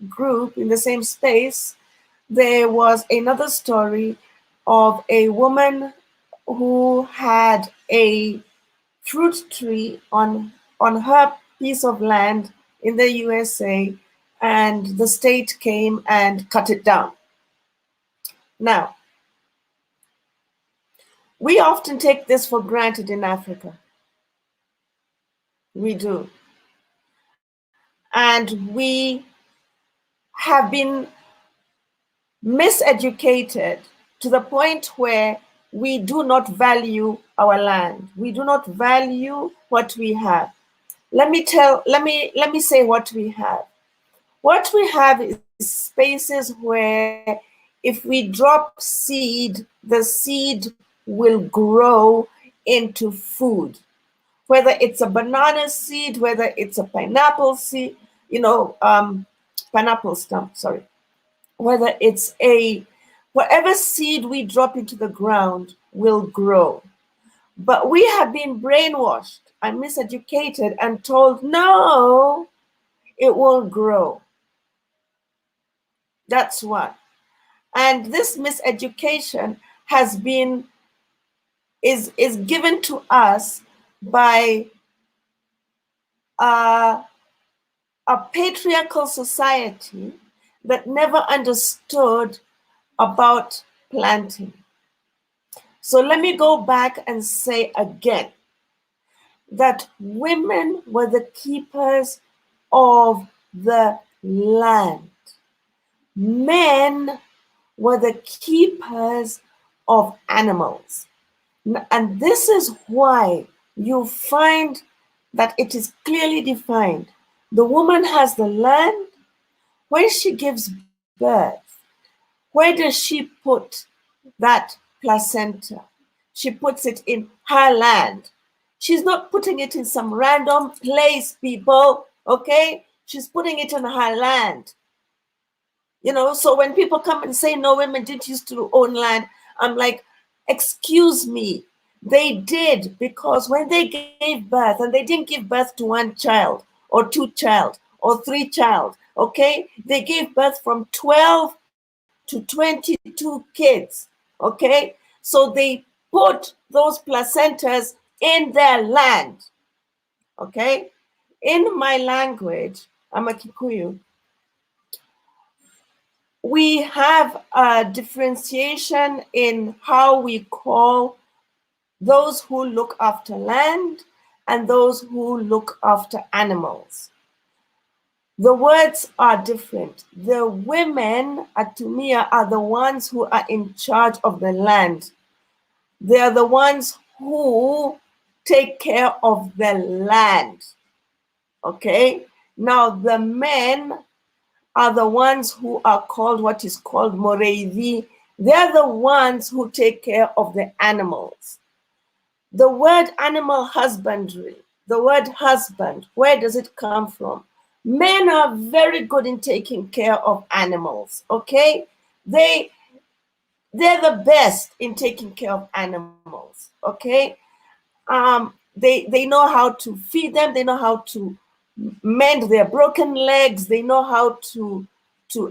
group, in the same space, there was another story of a woman who had a fruit tree on her piece of land in the USA, and the state came and cut it down. Now, we often take this for granted in Africa. We do. And we have been miseducated to the point where we do not value our land. We do not value what we have. Let me say what we have. What we have is spaces where if we drop seed, the seed will grow into food. Whether it's a banana seed, whether it's a pineapple seed, pineapple stump, sorry. Whether it's whatever seed we drop into the ground will grow. But we have been brainwashed and miseducated and told, no, it won't grow. That's what. And this miseducation is given to us by a patriarchal society that never understood about planting. So let me go back and say again that women were the keepers of the land. Men were the keepers of animals. And this is why you find that it is clearly defined. The woman has the land. When she gives birth, where does she put that placenta? She puts it in her land. She's not putting it in some random place, people, okay? She's putting it in her land. You know, so when people come and say, no, women didn't used to own land, I'm like, excuse me. They did, because when they gave birth, and they didn't give birth to one child or two child or three child, okay? They gave birth from 12 to 22 kids, okay? So they put those placentas in their land, okay? In my language, I'm a Kikuyu, we have a differentiation in how we call those who look after land and those who look after animals. The words are different. The women at Tumia are the ones who are in charge of the land. They are the ones who take care of the land. Okay? Now, the men are the ones who are called what is called Moreithi. They're the ones who take care of the animals. The word animal husbandry, the word husband, where does it come from? Men are very good in taking care of animals, okay? They're the best in taking care of animals, okay? They know how to feed them, they know how to mend their broken legs, they know how to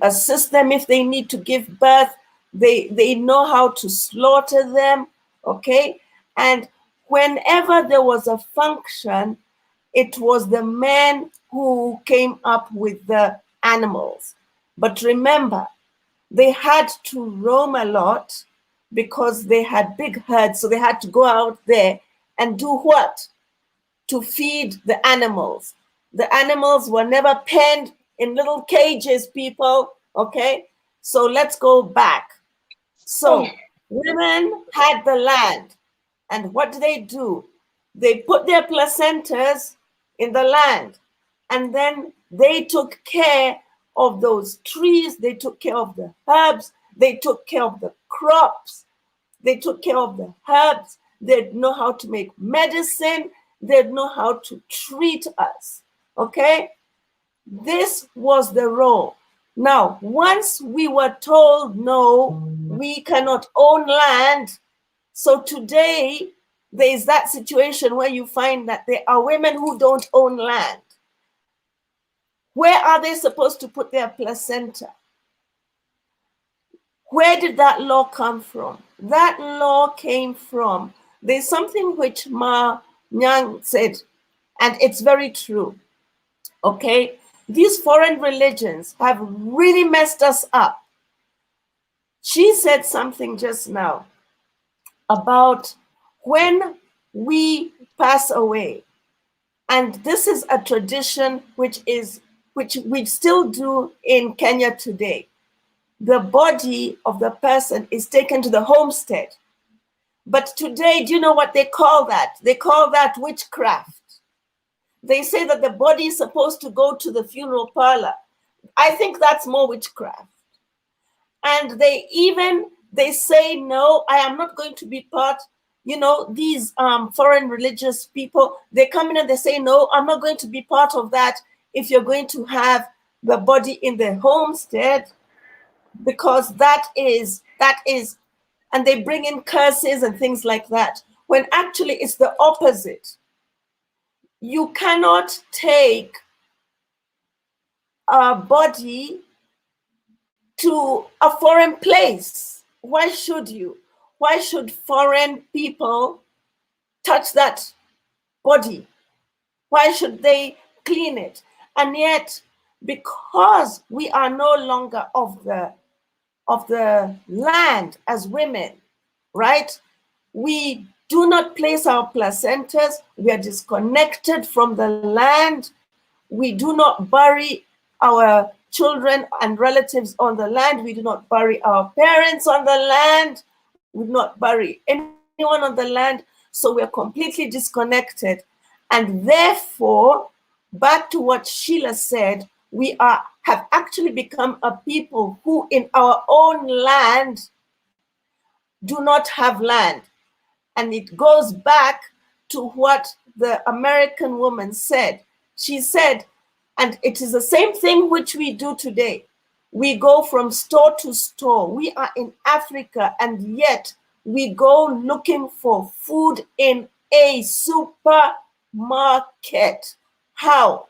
assist them if they need to give birth, they know how to slaughter them, okay? And whenever there was a function, it was the men who came up with the animals. But remember, they had to roam a lot because they had big herds, so they had to go out there and do what? To feed the animals. The animals were never penned in little cages, people, okay? So let's go back. So women had the land, and what do? They put their placentas in the land, and then they took care of those trees, they took care of the herbs, they took care of the crops, they took care of the herbs, they'd know how to make medicine, they'd know how to treat us, okay? This was the role. Now, once we were told, no, we cannot own land, so today there is that situation where you find that there are women who don't own land. Where are they supposed to put their placenta? Where did that law come from? That law came from, there's something which Ma Nyang said, and it's very true, okay? These foreign religions have really messed us up. She said something just now about when we pass away, and this is a tradition which we still do in Kenya today. The body of the person is taken to the homestead. But today, do you know what they call that? They call that witchcraft. They say that the body is supposed to go to the funeral parlor. I think that's more witchcraft. And they say, no, I am not going to be part. You know, these foreign religious people, they come in and they say, no, I'm not going to be part of that if you're going to have the body in the homestead, because that is, and they bring in curses and things like that, when actually it's the opposite. You cannot take a body to a foreign place. Why should you? Why should foreign people touch that body? Why should they clean it? And yet, because we are no longer of the of the land as women, right? We do not place our placentas. We are disconnected from the land. We do not bury our children and relatives on the land. We do not bury our parents on the land. We do not bury anyone on the land. So we are completely disconnected. And therefore, back to what Sheila said, we have actually become a people who in our own land do not have land. And it goes back to what the American woman said. She said, and it is the same thing which we do today. We go from store to store. We are in Africa, and yet we go looking for food in a supermarket. How?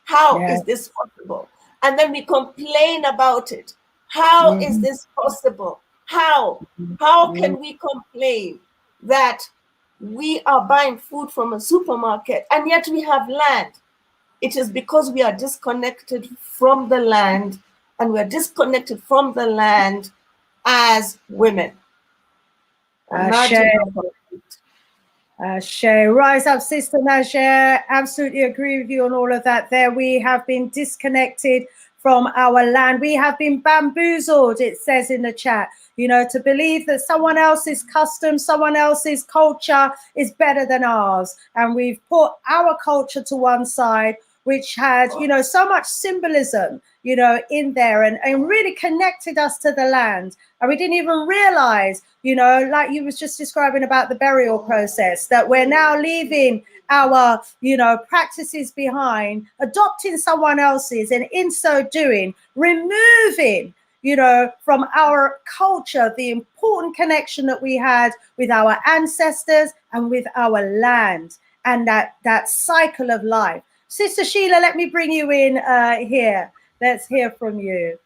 How is this possible? And then we complain about it. How is this possible? How? How can we complain that we are buying food from a supermarket and yet we have land? It is because we are disconnected from the land, and we are disconnected from the land as women. Rise up, Sister Najee. Absolutely agree with you on all of that. There, we have been disconnected from our land. We have been bamboozled, it says in the chat, you know, to believe that someone else's custom, someone else's culture is better than ours. And we've put our culture to one side, which had, you know, so much symbolism, you know, in there, and really connected us to the land. And we didn't even realize, you know, like you was just describing about the burial process, that we're now leaving our, you know, practices behind, adopting someone else's, and in so doing, removing, you know, from our culture, the important connection that we had with our ancestors and with our land, and that cycle of life. Sister Sheila, let me bring you in here. Let's hear from you.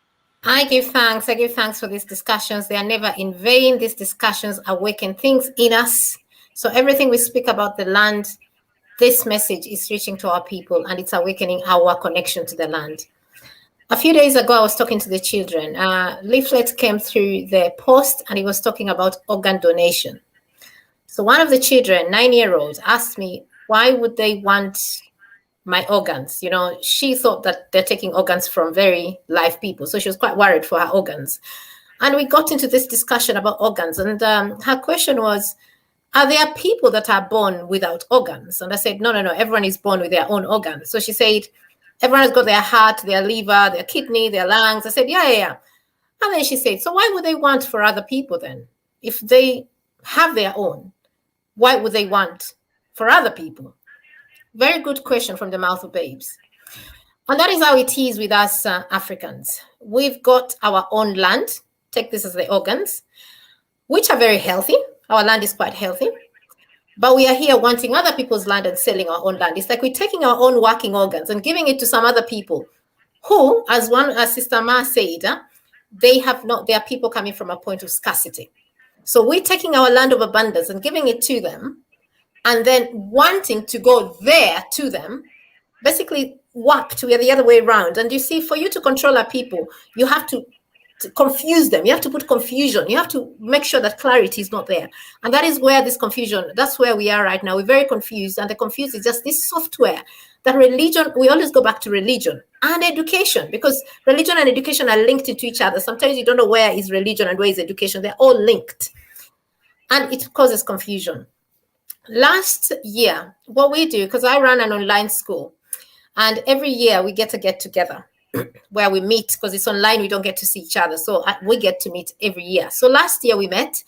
I give thanks for these discussions. They are never in vain. These discussions awaken things in us. So everything we speak about the land, this message is reaching to our people, and it's awakening our connection to the land. A few days ago, I was talking to the children. Leaflet came through the post, and it was talking about organ donation. So one of the children, 9-year-old, asked me, why would they want my organs? You know, she thought that they're taking organs from very live people. So she was quite worried for her organs. And we got into this discussion about organs. And her question was, are there people that are born without organs? And I said, no, everyone is born with their own organs. So she said, everyone has got their heart, their liver, their kidney, their lungs. I said, yeah. And then she said, so why would they want for other people then? If they have their own, why would they want for other people? Very good question from the mouth of babes. And that is how it is with us Africans. We've got our own land, take this as the organs, which are very healthy. Our land is quite healthy. But we are here wanting other people's land and selling our own land. It's like we're taking our own working organs and giving it to some other people who, as Sister Ma said, they are people coming from a point of scarcity. So we're taking our land of abundance and giving it to them, and then wanting to go there to them, basically warped. We are the other way around. And you see, for you to control our people, you have to confuse them. You have to put confusion. You have to make sure that clarity is not there. And that is where this confusion, that's where we are right now. We're very confused. And the confused is just this software that religion, we always go back to religion and education, because religion and education are linked into each other. Sometimes you don't know where is religion and where is education. They're all linked. And it causes confusion. Last year, what we do, because I run an online school, and every year we get together where we meet, because it's online, we don't get to see each other. So we get to meet every year. So last year we met,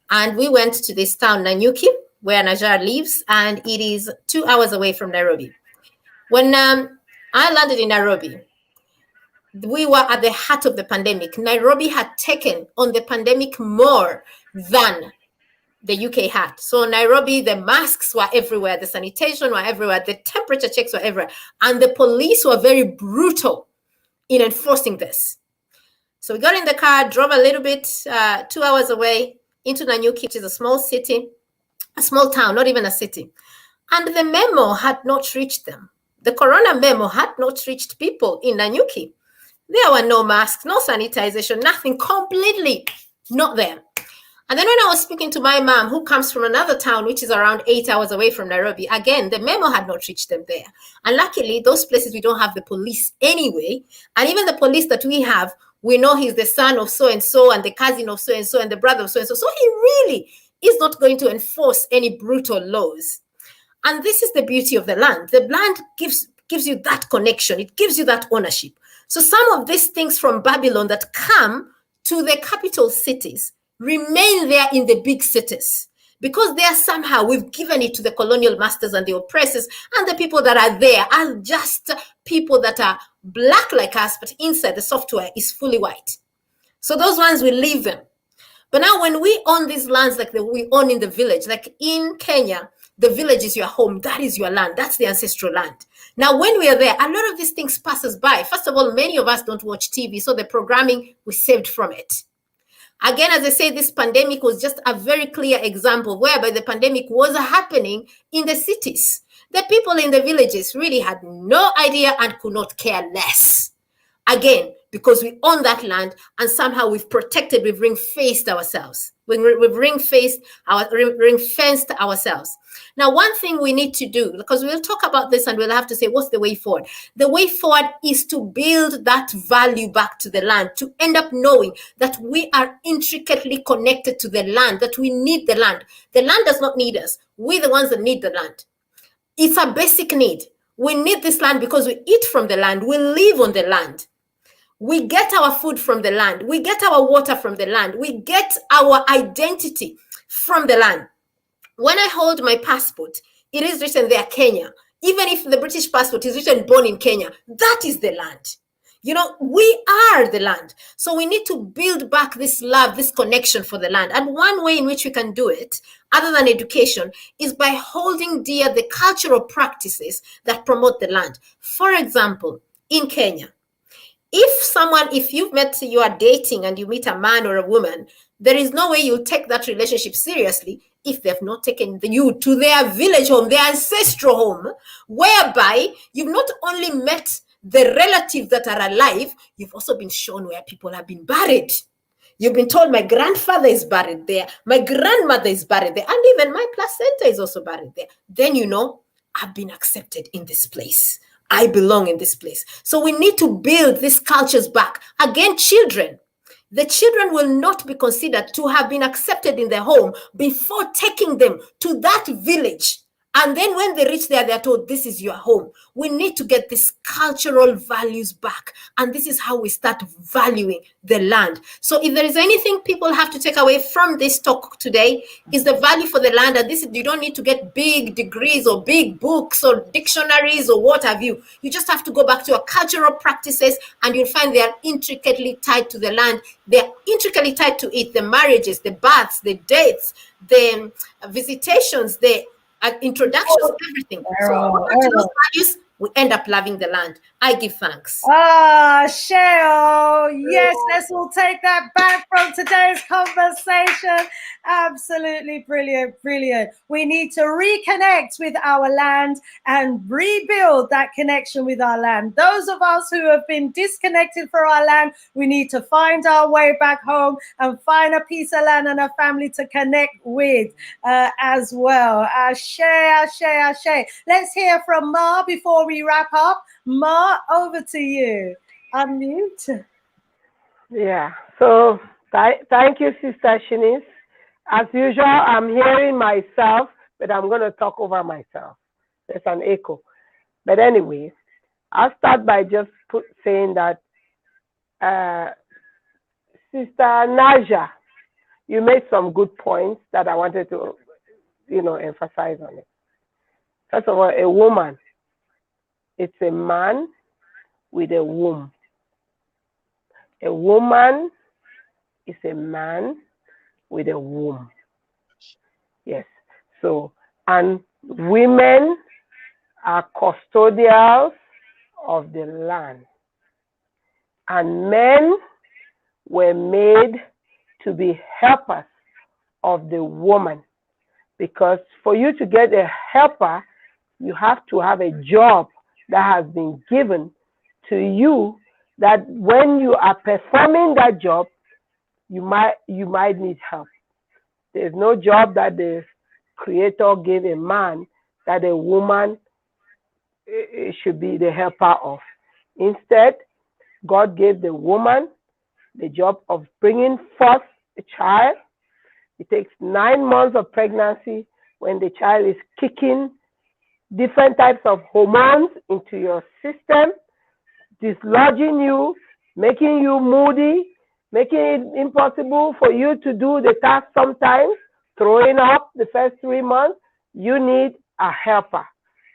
and we went to this town, Nanyuki, where Najee lives, and it is 2 hours away from Nairobi. When I landed in Nairobi, we were at the heart of the pandemic. Nairobi had taken on the pandemic more than the UK had. So Nairobi, the masks were everywhere, the sanitation were everywhere, the temperature checks were everywhere, and the police were very brutal in enforcing this. So we got in the car, drove a little bit, 2 hours away into Nanyuki, which is a small city, a small town, not even a city. And the memo had not reached them. The corona memo had not reached people in Nanyuki. There were no masks, no sanitization, nothing, completely not there. And then when I was speaking to my mom, who comes from another town, which is around 8 hours away from Nairobi, again, the memo had not reached them there. And luckily, those places, we don't have the police anyway. And even the police that we have, we know he's the son of so-and-so and the cousin of so-and-so and the brother of so-and-so. So he really is not going to enforce any brutal laws. And this is the beauty of the land. The land gives you that connection. It gives you that ownership. So some of these things from Babylon that come to the capital cities remain there in the big cities, because there somehow we've given it to the colonial masters and the oppressors, and the people that are there are just people that are black like us, but inside the software is fully white. So those ones, we leave them. But now when we own these lands like we own in the village, like in Kenya, the village is your home. That is your land. That's the ancestral land. Now, when we are there, a lot of these things pass us by. First of all, many of us don't watch TV, so the programming we saved from it. Again, as I say, this pandemic was just a very clear example whereby the pandemic was happening in the cities. The people in the villages really had no idea and could not care less. Again, because we own that land and somehow we've protected, we've ring-fenced ourselves. We've ring-fenced ourselves. Now, one thing we need to do, because we'll talk about this and we'll have to say, what's the way forward? The way forward is to build that value back to the land, to end up knowing that we are intricately connected to the land, that we need the land. The land does not need us. We're the ones that need the land. It's a basic need. We need this land because we eat from the land. We live on the land. We get our food from the land. We get our water from the land. We get our identity from the land. When I hold my passport, it is written there, Kenya. Even if the British passport is written born in Kenya, that is the land. You know, we are the land. So we need to build back this love, this connection for the land. And one way in which we can do it, other than education, is by holding dear the cultural practices that promote the land. For example, in Kenya, if you've met, you are dating and you meet a man or a woman, there is no way you'll take that relationship seriously if they've not taken you to their village home, their ancestral home, whereby you've not only met the relatives that are alive, you've also been shown where people have been buried. You've been told, my grandfather is buried there, my grandmother is buried there, and even my placenta is also buried there. Then you know, I've been accepted in this place. I belong in this place. So we need to build these cultures back. Again, children. The children will not be considered to have been accepted in their home before taking them to that village. And then when they reach there, they're told, this is your home. We need to get these cultural values back. And this is how we start valuing the land. So if there is anything people have to take away from this talk today, is the value for the land. And this is, you don't need to get big degrees or big books or dictionaries or what have you. You just have to go back to your cultural practices and you'll find they are intricately tied to the land. They're intricately tied to it. The marriages, the births, the dates, the visitations, the introductions, everything. So those values, we end up loving the land. I give thanks. Sheo, yes, let's all take that back from today's conversation. Absolutely brilliant, brilliant. We need to reconnect with our land and rebuild that connection with our land. Those of us who have been disconnected from our land, we need to find our way back home and find a piece of land and a family to connect with as well. Ashe, ashe, ashe. Let's hear from Ma before we wrap up. Ma, over to you. Unmute. Yeah. So thank you, Sister Shanice. As usual, I'm hearing myself, but I'm going to talk over myself. There's an echo. But anyway, I'll start by just saying that Sister Naja, you made some good points that I wanted to, emphasize on it. First of all, a woman, it's a man with a womb. A woman is a man with a womb. Yes. So, and women are custodians of the land. And men were made to be helpers of the woman. Because for you to get a helper, you have to have a job that has been given to you that when you are performing that job, you might need help. There's no job that the Creator gave a man that a woman should be the helper of. Instead, God gave the woman the job of bringing forth a child. It takes 9 months of pregnancy when the child is kicking different types of hormones into your system, dislodging you, making you moody, making it impossible for you to do the task sometimes, throwing up the first 3 months. You need a helper.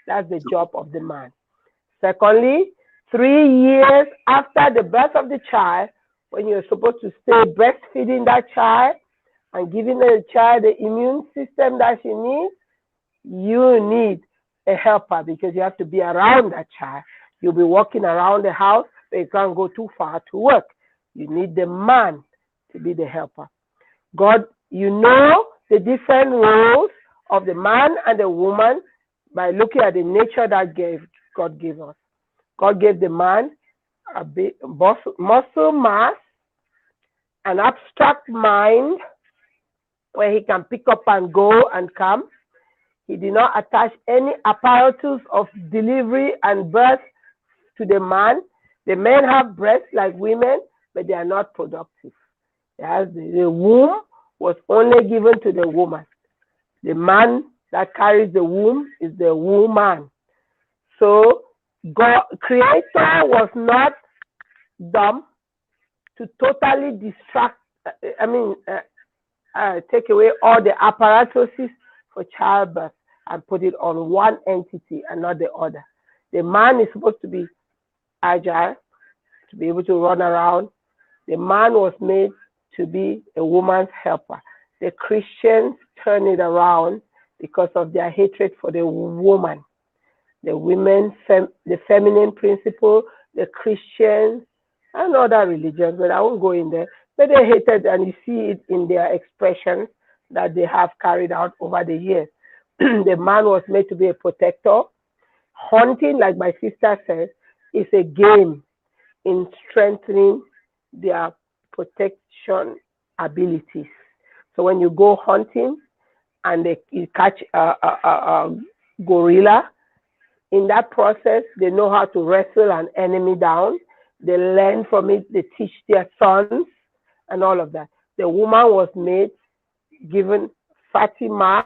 That's the job of the man. Secondly, 3 years after the birth of the child, when you're supposed to stay breastfeeding that child and giving the child the immune system that she needs, you need a helper because you have to be around that child. You'll be walking around the house, but you can't go too far to work. You need the man to be the helper. God, you know the different roles of the man and the woman by looking at the nature that God gave us. God gave the man a big muscle mass, an abstract mind where he can pick up and go and come. He did not attach any apparatus of delivery and birth to the man. The men have breasts like women, but they are not productive. The womb was only given to the woman. The man that carries the womb is the woman. So God, Creator was not dumb to totally take away all the apparatuses for childbirth and put it on one entity and not the other. The man is supposed to be agile, to be able to run around. The man was made to be a woman's helper. The Christians turn it around because of their hatred for the woman. The women, the feminine principle, the Christians, and other religions, but I won't go in there. But they hated, and you see it in their expressions that they have carried out over the years. The man was made to be a protector. Hunting, like my sister says, is a game in strengthening their protection abilities. So when you go hunting and you catch a gorilla, in that process, they know how to wrestle an enemy down. They learn from it. They teach their sons and all of that. The woman was made, given fatty mass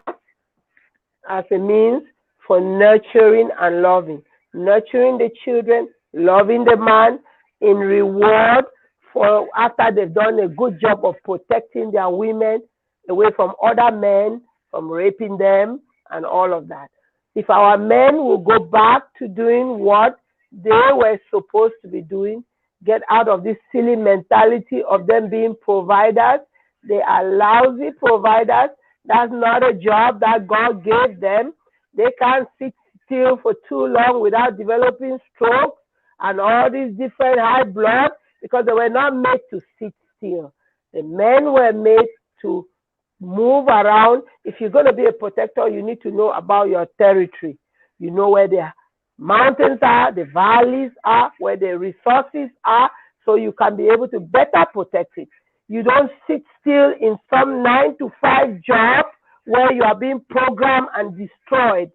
as a means for nurturing and loving. Nurturing the children, loving the man in reward for after they've done a good job of protecting their women away from other men, from raping them and all of that. If our men will go back to doing what they were supposed to be doing, get out of this silly mentality of them being providers. They are lousy providers. That's not a job that God gave them. They can't sit still for too long without developing stroke and all these different high blood because they were not made to sit still. The men were made to move around. If you're going to be a protector, you need to know about your territory. You know where the mountains are, the valleys are, where the resources are, so you can be able to better protect it. You don't sit still in some 9-to-5 job where you are being programmed and destroyed.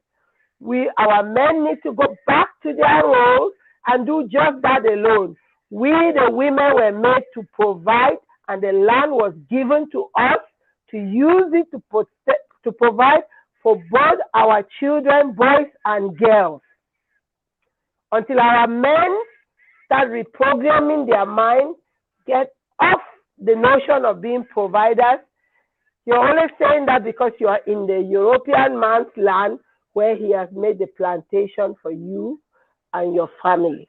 Our men need to go back to their roles and do just that alone. We, the women, were made to provide, and the land was given to us to use it to provide for both our children, boys and girls. Until our men start reprogramming their mind, get off the notion of being providers. You're only saying that because you are in the European man's land where he has made the plantation for you and your family.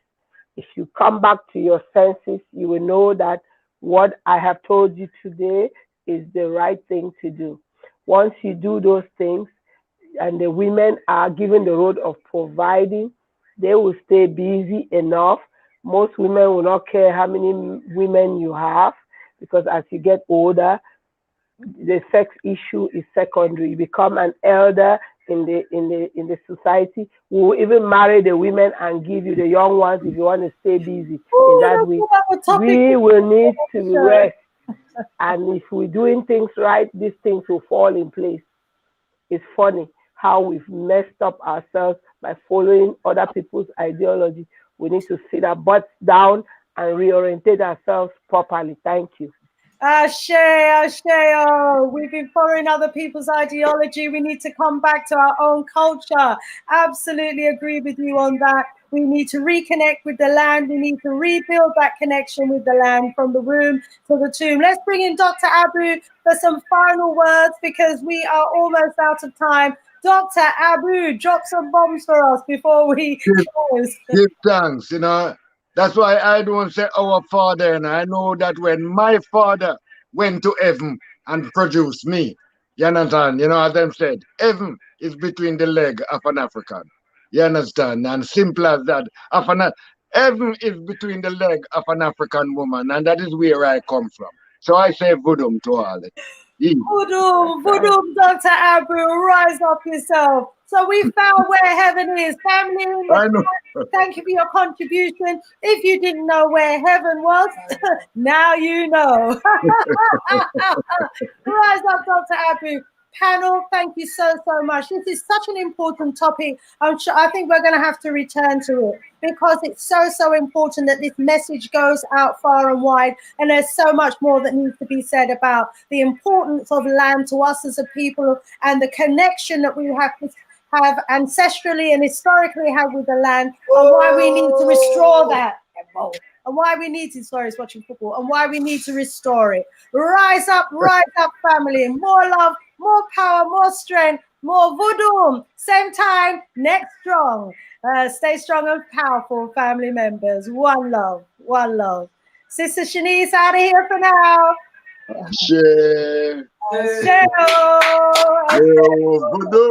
If you come back to your senses, you will know that what I have told you today is the right thing to do. Once you do those things, and the women are given the role of providing, they will stay busy enough. Most women will not care how many women you have, because as you get older, the sex issue is secondary. You become an elder, in the society. We will even marry the women and give you the young ones if you want to stay busy in that way. We will need to rest. And if we're doing things right, these things will fall in place. It's funny how we've messed up ourselves by following other people's ideology. We need to sit our butts down and reorientate ourselves properly. Thank you. Ashe, oh, we've been following other people's ideology. We need to come back to our own culture. Absolutely agree with you on that. We need to reconnect with the land. We need to rebuild that connection with the land from the womb to the tomb. Let's bring in Dr. Abu for some final words because we are almost out of time. Dr. Abu, drop some bombs for us before we close. Give thanks, That's why I don't say our Father, and I know that when my Father went to heaven and produced me, you understand? As I said, heaven is between the leg of an African. You understand? And simple as that. Heaven is between the leg of an African woman, and that is where I come from. So I say voodoo to all it. Voodoo, Dr. Abu, rise up yourself. So we found where heaven is. Family, thank you for your contribution. If you didn't know where heaven was, now you know. Rise up, Dr. Abu. Panel, thank you so much. This is such an important topic. I think we're going to have to return to it because it's so important that this message goes out far and wide. And there's so much more that needs to be said about the importance of land to us as a people and the connection that we have ancestrally and historically had with the land, and why we need to restore that. And why we need to, sorry, it's watching football, and why we need to restore it. Rise up, family. More love, more power, more strength, more voodoo. Same time, next strong. Stay strong and powerful, family members. One love, one love. Sister Shanice, out of here for now. Share. Share. Voodoo.